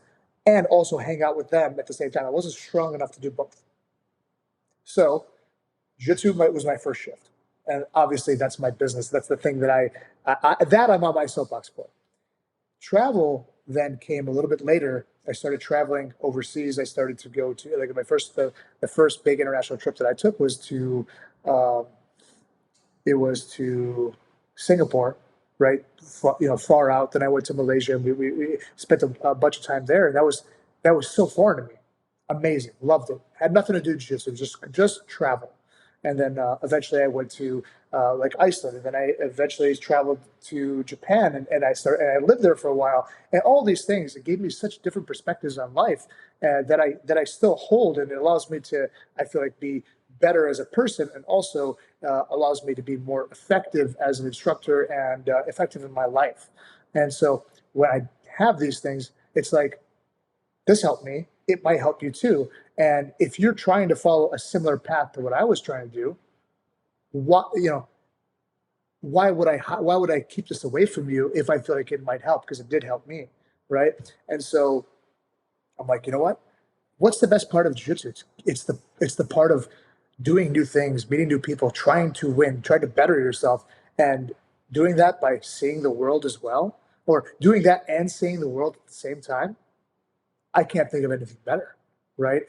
S1: and also hang out with them at the same time. I wasn't strong enough to do both. So jiu-jitsu was my first shift, and obviously that's my business. That's the thing that I'm on my soapbox for. Travel then came a little bit later. I started traveling overseas. I started to go to like the first big international trip that I took was to um, it was to Singapore, right? Far out. Then I went to Malaysia, and we spent a bunch of time there, and that was so foreign to me. Amazing, loved it. Had nothing to do with jiu-jitsu, just travel. And then eventually I went to like Iceland, and then I eventually traveled to Japan, and I lived there for a while. And all these things, it gave me such different perspectives on life that I still hold, and it allows me to, I feel like, be better as a person, and also allows me to be more effective as an instructor and effective in my life. And so when I have these things, it's like, this helped me. It might help you too. And if you're trying to follow a similar path to what I was trying to do, what why would I keep this away from you if I feel like it might help? Because it did help me, right? And so I'm like, you know what? What's the best part of jiu-jitsu? It's the part of doing new things, meeting new people, trying to win, trying to better yourself, and doing that by seeing the world as well, or doing that and seeing the world at the same time. I can't think of anything better, right?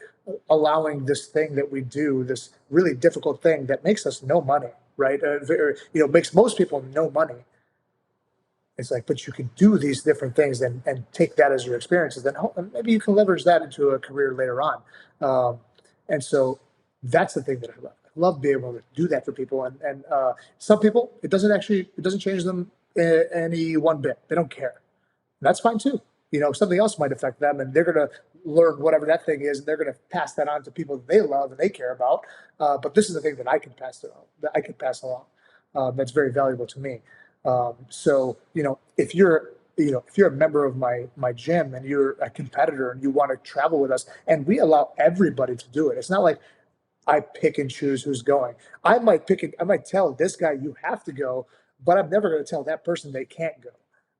S1: Allowing this thing that we do, this really difficult thing that makes us no money, right? Makes most people no money. It's like, but you can do these different things and take that as your experiences. Then maybe you can leverage that into a career later on. And so that's the thing that I love. I love being able to do that for people. And some people, it doesn't change them any one bit. They don't care. And that's fine too. Something else might affect them, and they're going to learn whatever that thing is, and they're going to pass that on to people that they love and they care about. But this is the thing that I can pass along. That's very valuable to me. So if you're a member of my gym and you're a competitor and you want to travel with us, and we allow everybody to do it. It's not like I pick and choose who's going. I might tell this guy you have to go, but I'm never going to tell that person they can't go.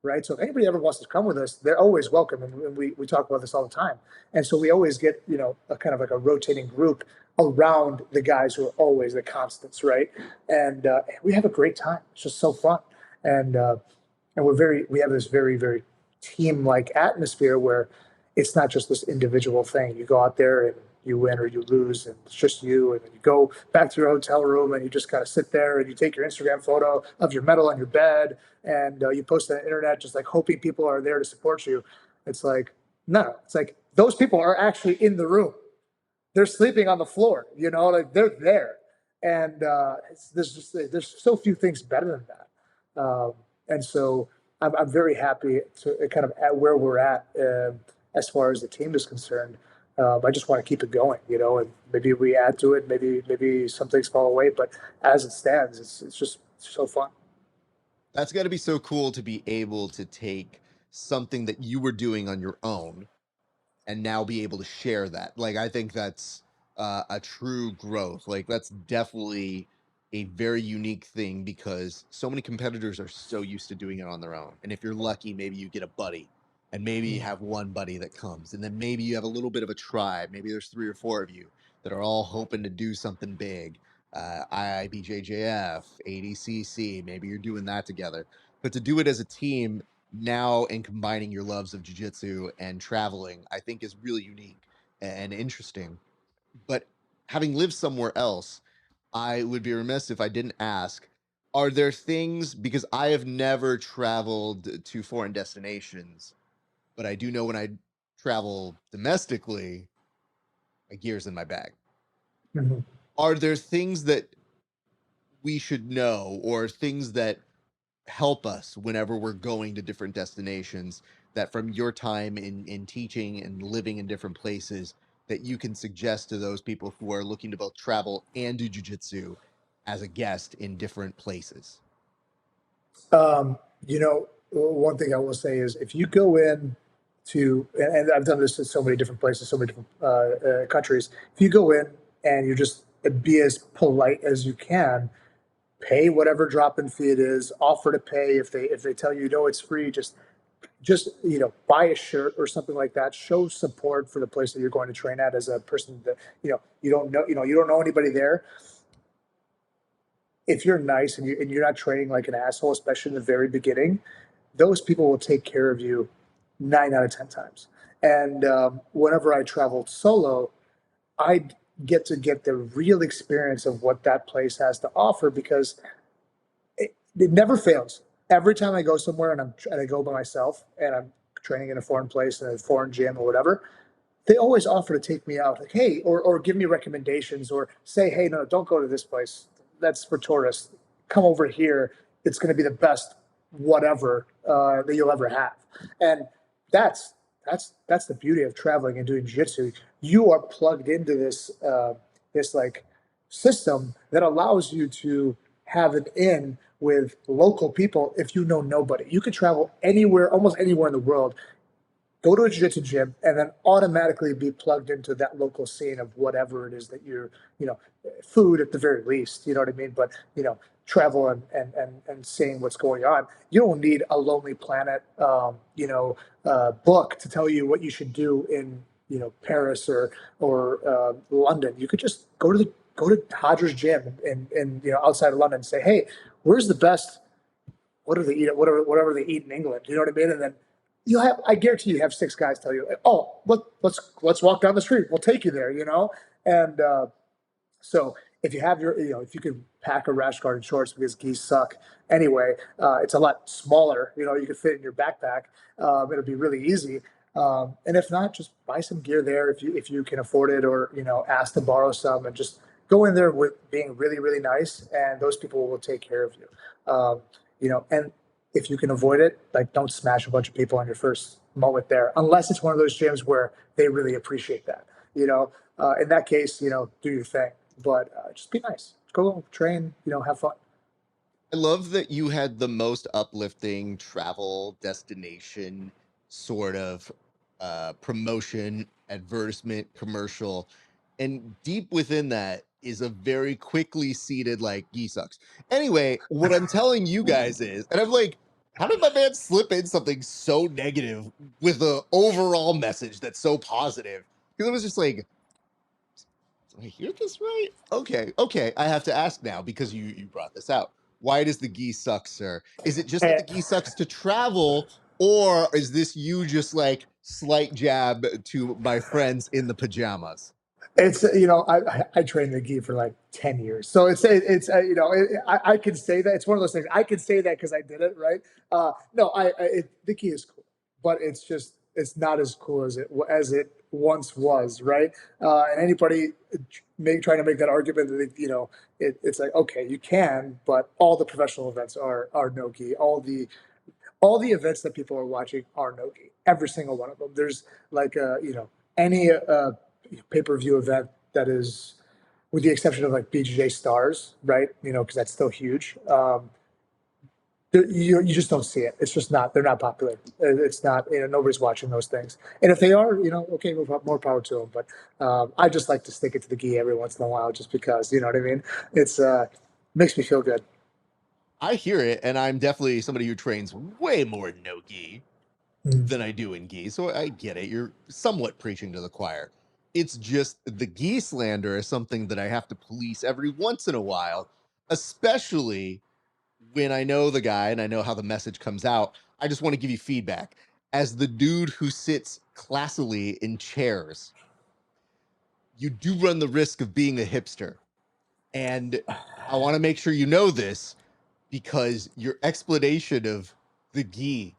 S1: Right. So if anybody ever wants to come with us, they're always welcome. And we talk about this all the time. And so we always get, a kind of like a rotating group around the guys who are always the constants. Right. And we have a great time. It's just so fun. And we have this very, very team-like atmosphere where it's not just this individual thing. You go out there and you win or you lose, and it's just you. And then you go back to your hotel room and you just kind of sit there and you take your Instagram photo of your medal on your bed and you post it on the internet, just like hoping people are there to support you. It's like, no, it's like those people are actually in the room. They're sleeping on the floor, like they're there. And there's so few things better than that. And so I'm very happy to kind of at where we're at as far as the team is concerned. I just want to keep it going, and maybe we add to it. Maybe some things fall away, but as it stands, it's just so fun.
S2: That's got to be so cool to be able to take something that you were doing on your own and now be able to share that. Like, I think that's a true growth. Like, that's definitely a very unique thing because so many competitors are so used to doing it on their own. And if you're lucky, maybe you get a buddy, and maybe you have one buddy that comes, and then maybe you have a little bit of a tribe. Maybe there's 3 or 4 of you that are all hoping to do something big. IIBJJF, ADCC, maybe you're doing that together. But to do it as a team now and combining your loves of jiu-jitsu and traveling, I think is really unique and interesting. But having lived somewhere else, I would be remiss if I didn't ask, are there things, because I have never traveled to foreign destinations, but I do know when I travel domestically, my gear's in my bag.
S1: Mm-hmm.
S2: Are there things that we should know or things that help us whenever we're going to different destinations that from your time in teaching and living in different places that you can suggest to those people who are looking to both travel and do jiu-jitsu as a guest in different places?
S1: One thing I will say is if you go in and I've done this in so many different places, so many different countries, if you go in and you just be as polite as you can, pay whatever drop-in fee it is, offer to pay if they tell you no, it's free, just buy a shirt or something like that. Show support for the place that you're going to train at as a person that you don't know anybody there. If you're nice and you're not training like an asshole, especially in the very beginning, those people will take care of you 9 out of 10 times. And whenever I traveled solo, I get the real experience of what that place has to offer because it never fails. Every time I go somewhere and I go by myself and I'm training in a foreign place in a foreign gym or whatever, they always offer to take me out, like, hey, or give me recommendations or say, hey, no, don't go to this place. That's for tourists. Come over here. It's going to be the best whatever that you'll ever have. And that's the beauty of traveling and doing jiu-jitsu. You are plugged into this like system that allows you to have an in with local people if you know nobody. You could travel anywhere, almost anywhere in the world, go to a jiu-jitsu gym and then automatically be plugged into that local scene of whatever it is that you're, you know, food at the very least, you know what I mean? But, you know, travel and seeing what's going on. You don't need a Lonely Planet, book to tell you what you should do in, you know, Paris or London. You could just go to Hodger's gym in you know, outside of London and say, hey, where's the best, what do they eat, whatever they eat in England, you know what I mean? And then you'll have, I guarantee you have six guys tell you, oh, let's walk down the street, we'll take you there, you know. And so if you have your, you know, if you could pack a rash guard and shorts, because geese suck anyway, it's a lot smaller. You know, you could fit in your backpack. It'll be really easy. And if not, just buy some gear there if you can afford it, or, you know, ask to borrow some, and just go in there with being really really nice, and those people will take care of you. You know, and if you can avoid it, like, don't smash a bunch of people on your first moment there, unless it's one of those gyms where they really appreciate that. You know, in that case, you know, do your thing, but just be nice. Go train, you know, have fun.
S2: I love that you had the most uplifting travel destination sort of promotion, advertisement, commercial. And deep within that is a very quickly seated, like, "Gee sucks." Anyway, what I'm telling you guys is, and I'm like, how did my man slip in something so negative with a overall message that's so positive? Because it was just like, did I hear this right? Okay, okay. I have to ask now, because you brought this out. Why does the gi suck, sir? Is it just that
S1: And
S2: the gi sucks to travel, or is this you just like slight jab to my friends in the pajamas?
S1: it's, you know, I trained the gi for like 10 years, so it's you know, I can say that it's one of those things. I can say that because I did it, right? No, the gi is cool, but it's just, it's not as cool as it once was, right? And anybody trying to make that argument that, you know, it's like, okay, you can, but all the professional events are no gi. All the events that people are watching are no gi. Every single one of them. There's like, you know, any pay-per-view event that is, with the exception of like BJJ Stars, right? You know, because that's still huge. You just don't see it. It's just not. They're not popular. It's not. You know, nobody's watching those things. And if they are, you know, okay, more power to them. But I just like to stick it to the gi every once in a while, just because, you know what I mean. It's makes me feel good.
S2: I hear it, and I'm definitely somebody who trains way more no gi
S1: Mm.
S2: than I do in gi. So I get it. You're somewhat preaching to the choir. It's just the gi slander is something that I have to police every once in a while, especially when I know the guy and I know how the message comes out. I just want to give you feedback. As the dude who sits classily in chairs, you do run the risk of being a hipster. And I want to make sure you know this, because your explanation of the gi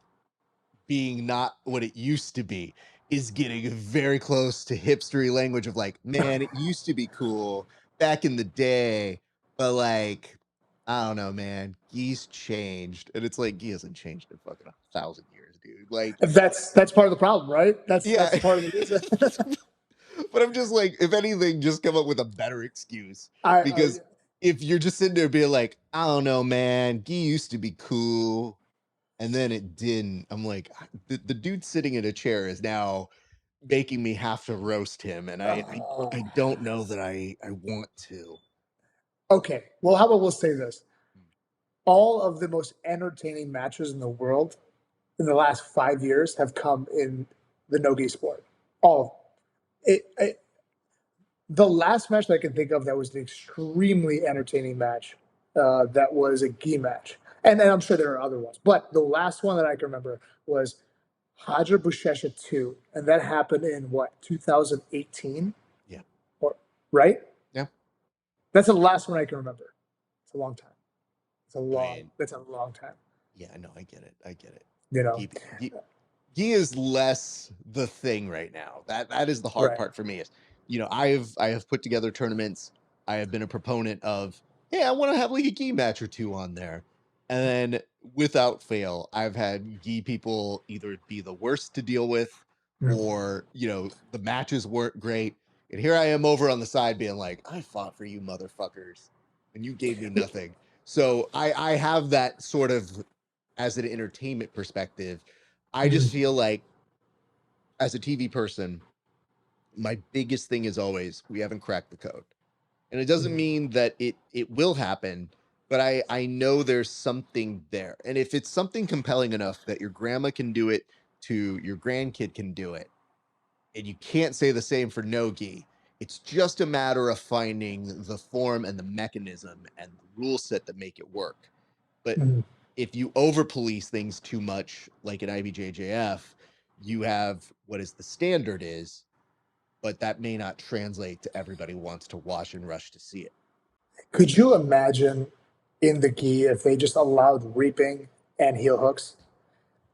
S2: being not what it used to be is getting very close to hipstery language of like, man, it used to be cool back in the day, but like, I don't know, man, geese changed. And it's like, gi hasn't changed in fucking 1,000 years, dude. Like,
S1: That's part of the problem, right? That's
S2: yeah.
S1: part of the reason.
S2: But I'm just like, if anything, just come up with a better excuse.
S1: I
S2: Because if you're just sitting there being like, I don't know, man, gi used to be cool, and then it didn't. I'm like, the dude sitting in a chair is now making me have to roast him, and I
S1: oh.
S2: don't know that I want to.
S1: Okay. Well, how about we'll say this: all of the most entertaining matches in the world in the last 5 years have come in the no-gi sport. All of them. The last match that I can think of that was an extremely entertaining match, that was a gi match, and I'm sure there are other ones, but the last one that I can remember was Hajar Bushesha 2, and that happened in what, 2018,
S2: Yeah,
S1: or right?
S2: yeah.
S1: That's the last one I can remember. It's a long time.
S2: I mean,
S1: That's a long time.
S2: yeah, no, I get it. I get it.
S1: You know,
S2: Gi, gi, gi is less the thing right now. That is the hard
S1: right?
S2: part for me. Is, I have put together tournaments. I have been a proponent of, hey, I want to have like a gi match or two on there, and then without fail, I've had gi people either be the worst to deal with,
S1: Mm.
S2: or the matches weren't great. And here I am over on the side being like, I fought for you motherfuckers, and you gave me nothing. So I have that sort of, as an entertainment perspective. I just
S1: Mm.
S2: feel like as a TV person, my biggest thing is always we haven't cracked the code. And it doesn't
S1: Mhm.
S2: mean that it will happen, but I know there's something there. And if it's something compelling enough that your grandma can do it to your grandkid can do it, and you can't say the same for no-gi, it's just a matter of finding the form and the mechanism and the rule set that make it work. But
S1: Mhm.
S2: if you over police things too much, like an IBJJF, you have what is the standard is, but that may not translate to everybody who wants to watch and rush to see it.
S1: Could you imagine in the gi if they just allowed reaping and heel hooks?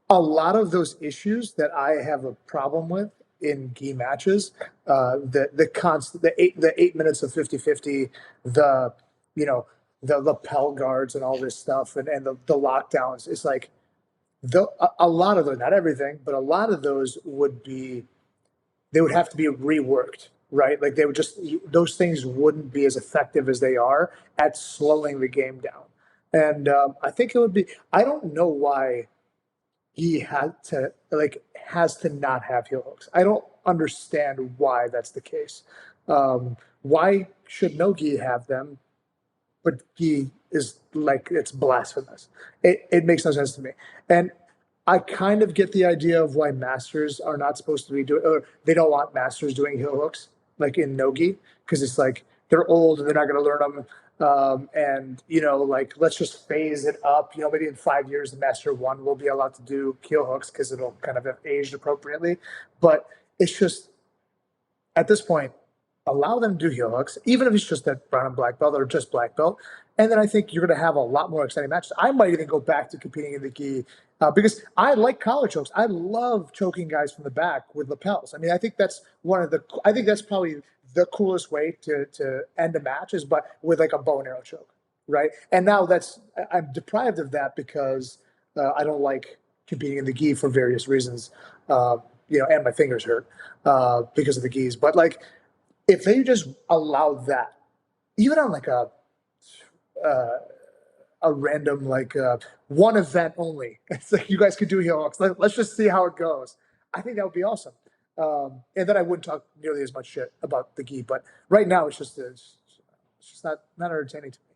S1: A lot of those issues that I have a problem with in gi matches, the 8 minutes of 50-50, the you know the lapel guards and all this stuff, and the lockdowns. It's like a lot of them, not everything, but a lot of those they would have to be reworked, right? Like they would just those things wouldn't be as effective as they are at slowing the game down. And I think it would be. I don't know why he has to not have heel hooks. I don't understand why that's the case. Why should no gi have them, but gi is like it's blasphemous. It makes no sense to me. And I kind of get the idea of why masters are not supposed to be doing, or they don't want masters doing heel hooks like in no-gi, because it's like they're old and they're not going to learn them. And like let's just phase it up. Maybe in 5 years, the master one will be allowed to do heel hooks because it'll kind of have aged appropriately. But it's just at this point, allow them to do heel hooks, even if it's just that brown and black belt or just black belt. And then I think you're going to have a lot more exciting matches. I might even go back to competing in the gi because I like collar chokes. I love choking guys from the back with lapels. I mean, I think that's I think that's probably the coolest way to end a match is but with like a bow and arrow choke, right? And now I'm deprived of that because I don't like competing in the gi for various reasons. And my fingers hurt because of the gis. But like, if they just allowed that, even on like uh, a random one event only, it's like you guys could do heel hooks. Let's just see how it goes. I think that would be awesome. And then I wouldn't talk nearly as much shit about the gi. But right now, it's just not entertaining to me.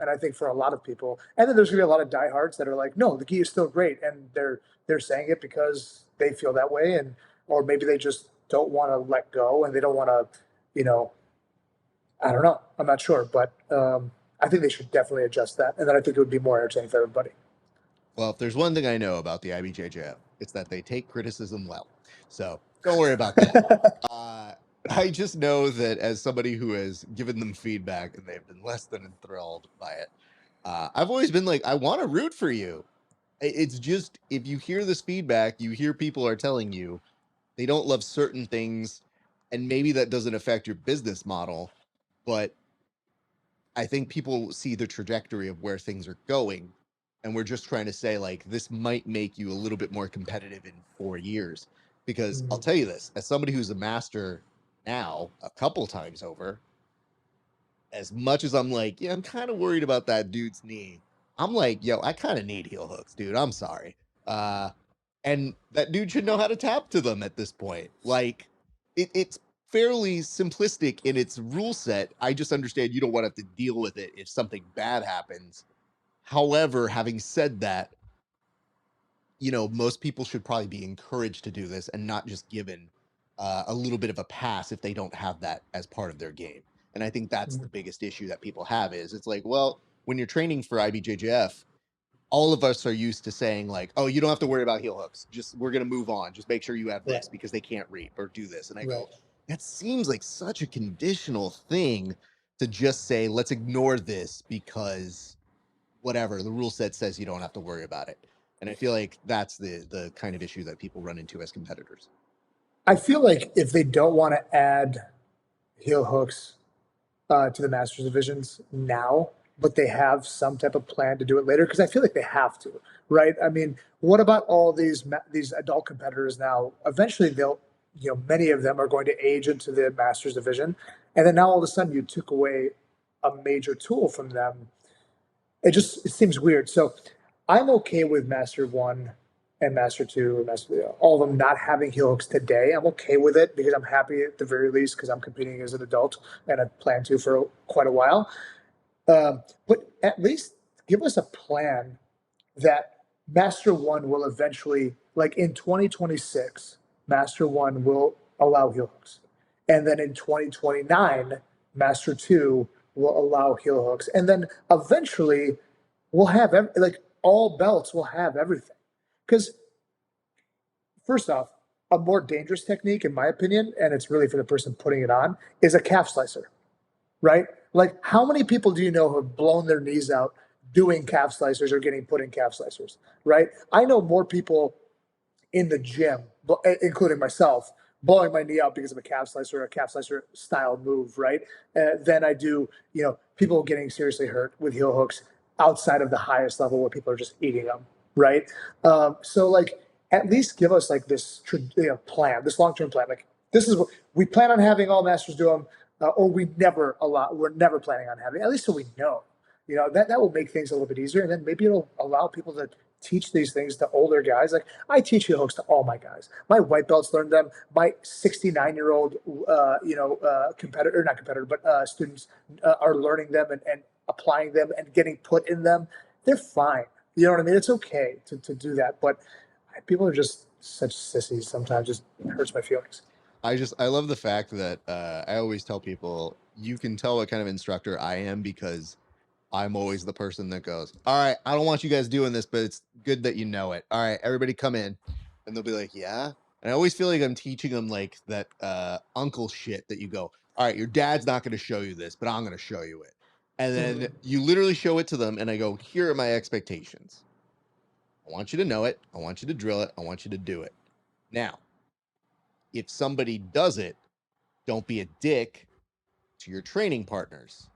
S1: And I think for a lot of people, and then there's gonna be a lot of diehards that are like, no, the gi is still great, and they're saying it because they feel that way, and or maybe they just don't want to let go and they don't want to, you know, I don't know, I'm not sure, but I think they should definitely adjust that, and then I think it would be more entertaining for everybody.
S2: Well, if there's one thing I know about the IBJJF, it's that they take criticism well. So don't worry about that. Uh, I just know that as somebody who has given them feedback and they've been less than enthralled by it, I've always been like, I want to root for you. It's just if you hear this feedback, you hear people are telling you they don't love certain things, and maybe that doesn't affect your business model, but I think people see the trajectory of where things are going, and we're just trying to say like this might make you a little bit more competitive in 4 years. Because I'll
S1: Mhm.
S2: tell you this, as somebody who's a master now a couple times over, as much as I'm like, yeah, I'm kind of worried about that dude's knee. I'm like, yo, I kind of need heel hooks, dude. I'm sorry. Uh, and that dude should know how to tap to them at this point. Like, it's fairly simplistic in its rule set. I just understand you don't want to have to deal with it if something bad happens. However, having said that, most people should probably be encouraged to do this and not just given a little bit of a pass if they don't have that as part of their game. And I think that's the
S1: Mhm.
S2: biggest issue that people have is it's like, well, when you're training for IBJJF, all of us are used to saying like, oh, you don't have to worry about heel hooks. Just we're gonna move on. Just make sure you have
S1: Right,
S2: this because they can't reap or do this. And I
S1: right.
S2: go, that seems like such a conditional thing to just say, let's ignore this because whatever the rule set says you don't have to worry about it. And I feel like that's the kind of issue that people run into as competitors.
S1: I feel like if they don't want to add heel hooks to the Masters divisions now, but they have some type of plan to do it later because I feel like they have to, right? I mean, what about all these adult competitors now? Eventually, many of them are going to age into the Masters division, and then now all of a sudden you took away a major tool from them. It seems weird. So I'm okay with Master One and Master 2, and all of them not having heel hooks today. I'm okay with it because I'm happy at the very least because I'm competing as an adult and I plan to for quite a while. But at least give us a plan that Master 1 will eventually, like in 2026, Master 1 will allow heel hooks. And then in 2029, Master 2 will allow heel hooks. And then eventually we'll have, like, all belts will have everything. Because, first off, a more dangerous technique, in my opinion, and it's really for the person putting it on, is a calf slicer, right? Like, how many people do you know who have blown their knees out doing calf slicers or getting put in calf slicers, right? I know more people in the gym, including myself, blowing my knee out because of a calf slicer or a calf slicer style move, right? Than I do, people getting seriously hurt with heel hooks outside of the highest level where people are just eating them, right? So, like, at least give us like this plan, this long-term plan. Like, this is what we plan on having all masters do them, or we're never planning on having, at least so we know. That will make things a little bit easier, and then maybe it'll allow people to teach these things to older guys. Like, I teach heel hooks to all my guys. My white belts learned them. My 69-year-old, competitor, not competitor, but students are learning them and applying them and getting put in them. They're fine. You know what I mean? It's okay to do that, but people are just such sissies sometimes. Just hurts my feelings.
S2: I love the fact that I always tell people, you can tell what kind of instructor I am because I'm always the person that goes, all right, I don't want you guys doing this, but it's good that you know it. All right, everybody come in. And they'll be like, yeah. And I always feel like I'm teaching them like that uncle shit that you go, all right, your dad's not going to show you this, but I'm going to show you it. And then you literally show it to them and I go, here are my expectations. I want you to know it. I want you to drill it. I want you to do it. Now, if somebody does it, don't be a dick to your training partners.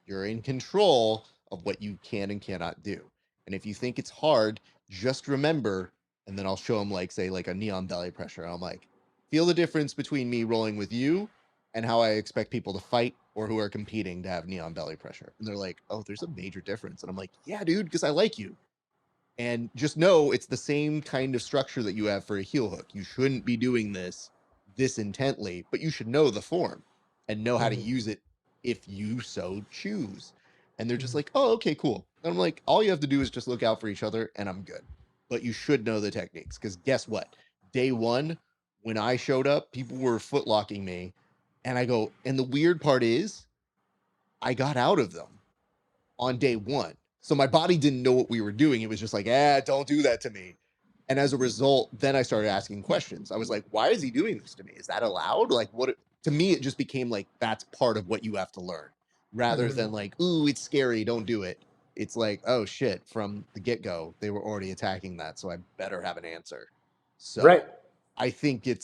S2: You're in control of what you can and cannot do. And if you think it's hard, just remember, and then I'll show them like, say, like a knee on belly pressure. I'm like, feel the difference between me rolling with you and how I expect people to fight or who are competing to have knee on belly pressure. And they're like, oh, there's a major difference. And I'm like, yeah, dude, because I like you. And just know it's the same kind of structure that you have for a heel hook. You shouldn't be doing this intently, but you should know the form and know how to use it if you so choose. And they're just like, oh, okay, cool. And I'm like, all you have to do is just look out for each other and I'm good. But you should know the techniques, because guess what? Day one, when I showed up, people were footlocking me. And I go, and the weird part is I got out of them on day one. So my body didn't know what we were doing. It was just like, don't do that to me. And as a result, then I started asking questions. I was like, why is he doing this to me? Is that allowed? Like, what? To me, it just became like, that's part of what you have to learn, rather than like, ooh, it's scary, don't do it. It's like, oh shit, from the get-go, they were already attacking that, so I better have an answer. So
S1: Right.
S2: I think it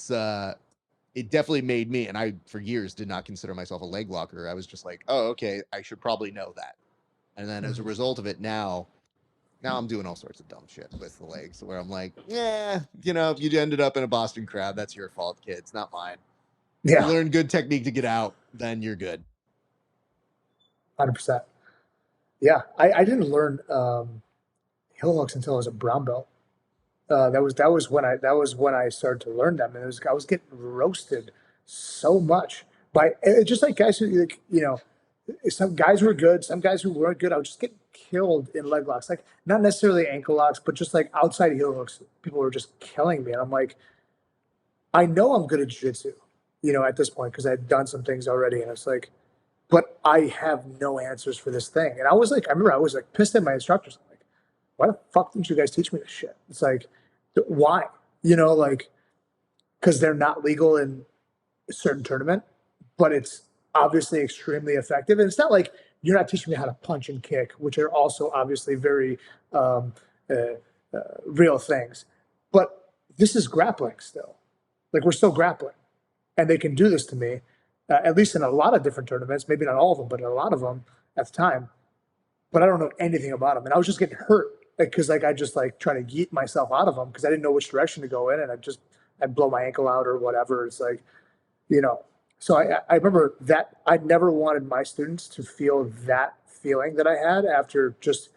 S2: definitely made me, and I, for years, did not consider myself a leg locker. I was just like, oh, okay, I should probably know that. And then as a result of it, now I'm doing all sorts of dumb shit with the legs where I'm like, yeah, if you ended up in a Boston crab, that's your fault, kid. It's not mine.
S1: Yeah.
S2: You learn good technique to get out, then you're good.
S1: 100%. Yeah. I didn't learn heel hooks until I was a brown belt. That was when I started to learn them, and I was getting roasted so much by just like guys who, like, some guys were good, some guys who weren't good. I would just get killed in leg locks, like not necessarily ankle locks, but just like outside heel hooks. People were just killing me, and I'm like, I know I'm good at jiu-jitsu, at this point because I'd done some things already, and it's like, but I have no answers for this thing. And I remember I was like pissed at my instructors. I'm like, why the fuck didn't you guys teach me this shit? It's like, why? Like, because they're not legal in a certain tournament, but it's obviously extremely effective. And it's not like you're not teaching me how to punch and kick, which are also obviously very um, real things. But this is grappling still. Like, we're still grappling. And they can do this to me, at least in a lot of different tournaments, maybe not all of them, but in a lot of them at the time. But I don't know anything about them. And I was just getting hurt because I just try to yeet myself out of them because I didn't know which direction to go in. And I'd blow my ankle out or whatever. It's like, so I remember that I never wanted my students to feel that feeling that I had after just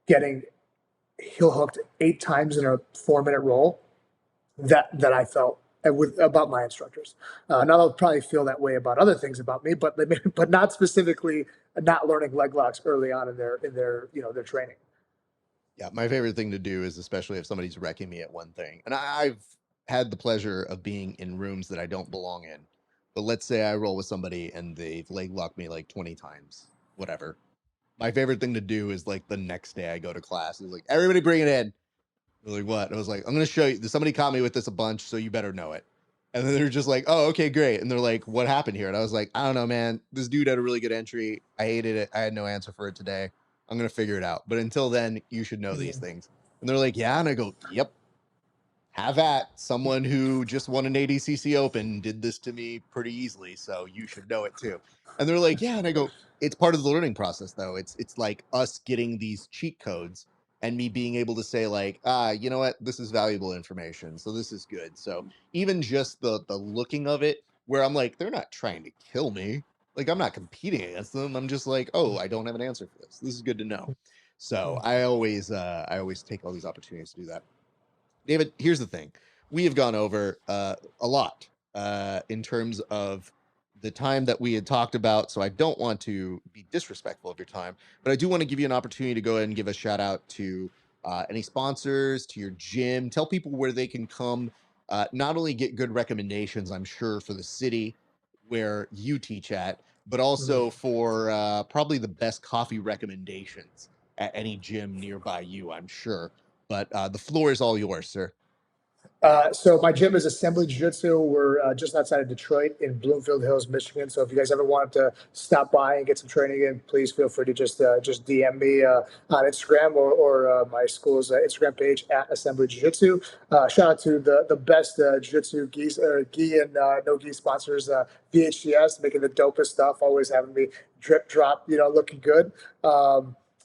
S1: getting heel hooked 8 times in a 4-minute roll that I felt about my instructors. Now they'll probably feel that way about other things about me, but but not specifically not learning leg locks early on in their their training.
S2: Yeah, my favorite thing to do is especially if somebody's wrecking me at one thing. And I've had the pleasure of being in rooms that I don't belong in. But let's say I roll with somebody and they've leg locked me like 20 times, whatever. My favorite thing to do is like the next day I go to class. It's like, everybody bring it in. They're like, what? I was like, I'm going to show you. Somebody caught me with this a bunch, so you better know it. And then they're just like, oh, okay, great. And they're like, what happened here? And I was like, I don't know, man. This dude had a really good entry. I hated it. I had no answer for it today. I'm going to figure it out. But until then, you should know these things. And they're like, yeah. And I go, yep. Have at someone who just won an ADCC Open did this to me pretty easily, so you should know it too. And they're like, yeah. And I go, it's part of the learning process, though. It's like us getting these cheat codes and me being able to say like, you know what, this is valuable information, so this is good. So even just the looking of it, where I'm like, they're not trying to kill me. Like I'm not competing against them. I'm just like, oh, I don't have an answer for this. This is good to know. So I always take all these opportunities to do that. David, here's the thing. We have gone over a lot in terms of the time that we had talked about, so I don't want to be disrespectful of your time, but I do want to give you an opportunity to go ahead and give a shout out to any sponsors, to your gym. Tell people where they can come, not only get good recommendations, I'm sure, for the city where you teach at, but also for probably the best coffee recommendations at any gym nearby you, I'm sure. But the floor is all yours, sir.
S1: So my gym is Assembly Jiu-Jitsu. We're just outside of Detroit in Bloomfield Hills, Michigan. So if you guys ever wanted to stop by and get some training in, please feel free to just DM me on Instagram or my school's Instagram page at Assembly Jiu-Jitsu. Shout out to the best Jiu-Jitsu gi and no gi sponsors, VHTS, making the dopest stuff, always having me drip drop, looking good.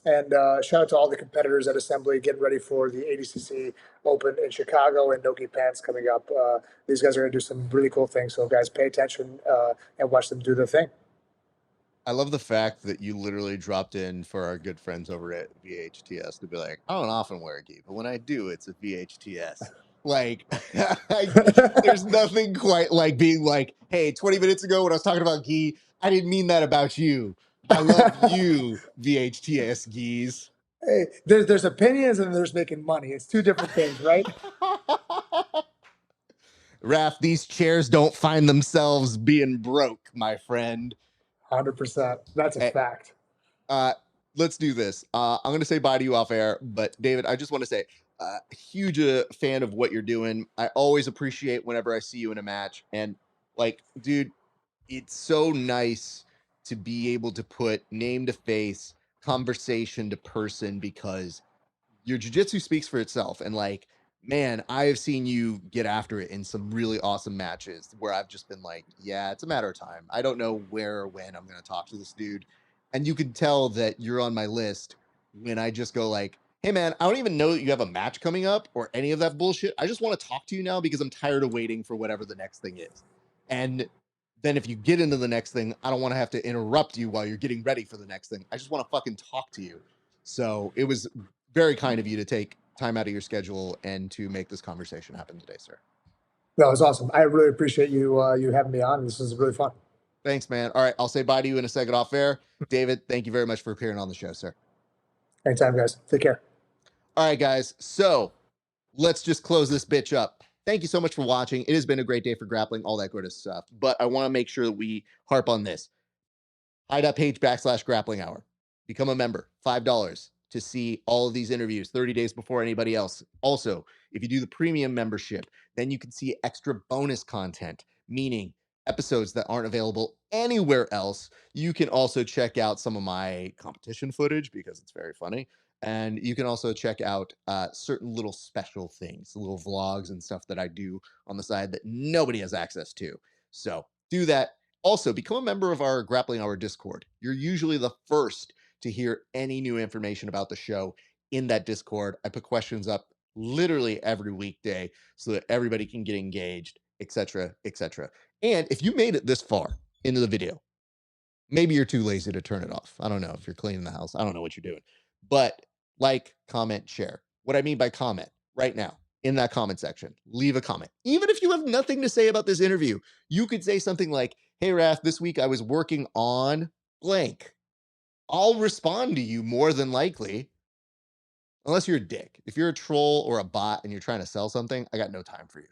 S1: And shout out to all the competitors at Assembly getting ready for the ADCC Open in Chicago and Nogi Pants coming up. These guys are going to do some really cool things. So, guys, pay attention and watch them do their thing.
S2: I love the fact that you literally dropped in for our good friends over at VHTS to be like, I don't often wear a gi, but when I do, it's a VHTS. Like, there's nothing quite like being like, hey, 20 minutes ago when I was talking about gi, I didn't mean that about you. I love you, VHTS gis.
S1: Hey, there's opinions and there's making money. It's two different things, right?
S2: Raph, these chairs don't find themselves being broke, my friend.
S1: 100%. That's a
S2: Eh,
S1: fact.
S2: uh, let's do this. I'm going to say bye to you off air, but David, I just want to say, huge fan of what you're doing. I always appreciate whenever I see you in a match. And like, dude, it's so nice to be able to put name to face, conversation to person, because your jiu-jitsu speaks for itself. And like, man, I have seen you get after it in some really awesome matches where I've just been like, yeah, it's a matter of time. I don't know where or when I'm going to talk to this dude. And you can tell that you're on my list when I just go like, hey man, I don't even know that you have a match coming up or any of that bullshit. I just want to talk to you now because I'm tired of waiting for whatever the next thing is. And then if you get into the next thing, I don't want to have to interrupt you while you're getting ready for the next thing. I just want to fucking talk to you. So it was very kind of you to take time out of your schedule and to make this conversation happen today, sir.
S1: That was awesome. I really appreciate you having me on. This is really fun.
S2: Thanks, man. All right, I'll say bye to you in a second off air. David, thank you very much for appearing on the show, sir.
S1: Anytime, guys. Take care.
S2: All right, guys. So let's just close this bitch up. Thank you so much for watching. It has been a great day for grappling, all that good stuff. But I want to make sure that we harp on this. HY.PAGE /grappling hour. Become a member, $5 to see all of these interviews 30 days before anybody else. Also, if you do the premium membership, then you can see extra bonus content, meaning episodes that aren't available anywhere else. You can also check out some of my competition footage because it's very funny. And you can also check out certain little special things, little vlogs and stuff that I do on the side that nobody has access to. So do that. Also, become a member of our Grappling Hour Discord. You're usually the first to hear any new information about the show in that Discord. I put questions up literally every weekday so that everybody can get engaged, etc., etc. And if you made it this far into the video, maybe you're too lazy to turn it off. I don't know if you're cleaning the house. I don't know what you're doing. But like, comment, share. What I mean by comment right now in that comment section, leave a comment. Even if you have nothing to say about this interview, you could say something like, hey, Raph, this week I was working on blank. I'll respond to you more than likely, unless you're a dick. If you're a troll or a bot and you're trying to sell something, I got no time for you.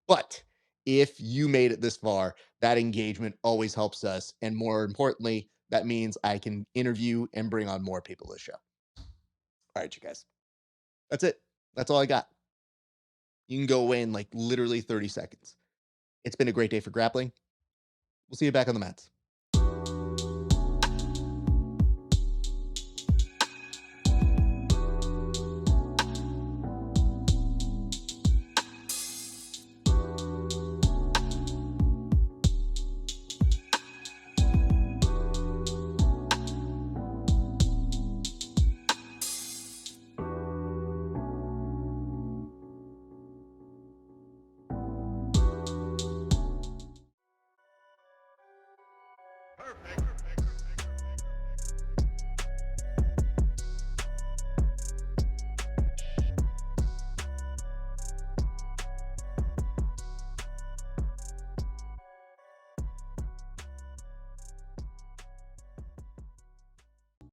S2: But if you made it this far, that engagement always helps us. And more importantly, that means I can interview and bring on more people to the show. All right, you guys. That's it. That's all I got. You can go away in like literally 30 seconds. It's been a great day for grappling. We'll see you back on the mats.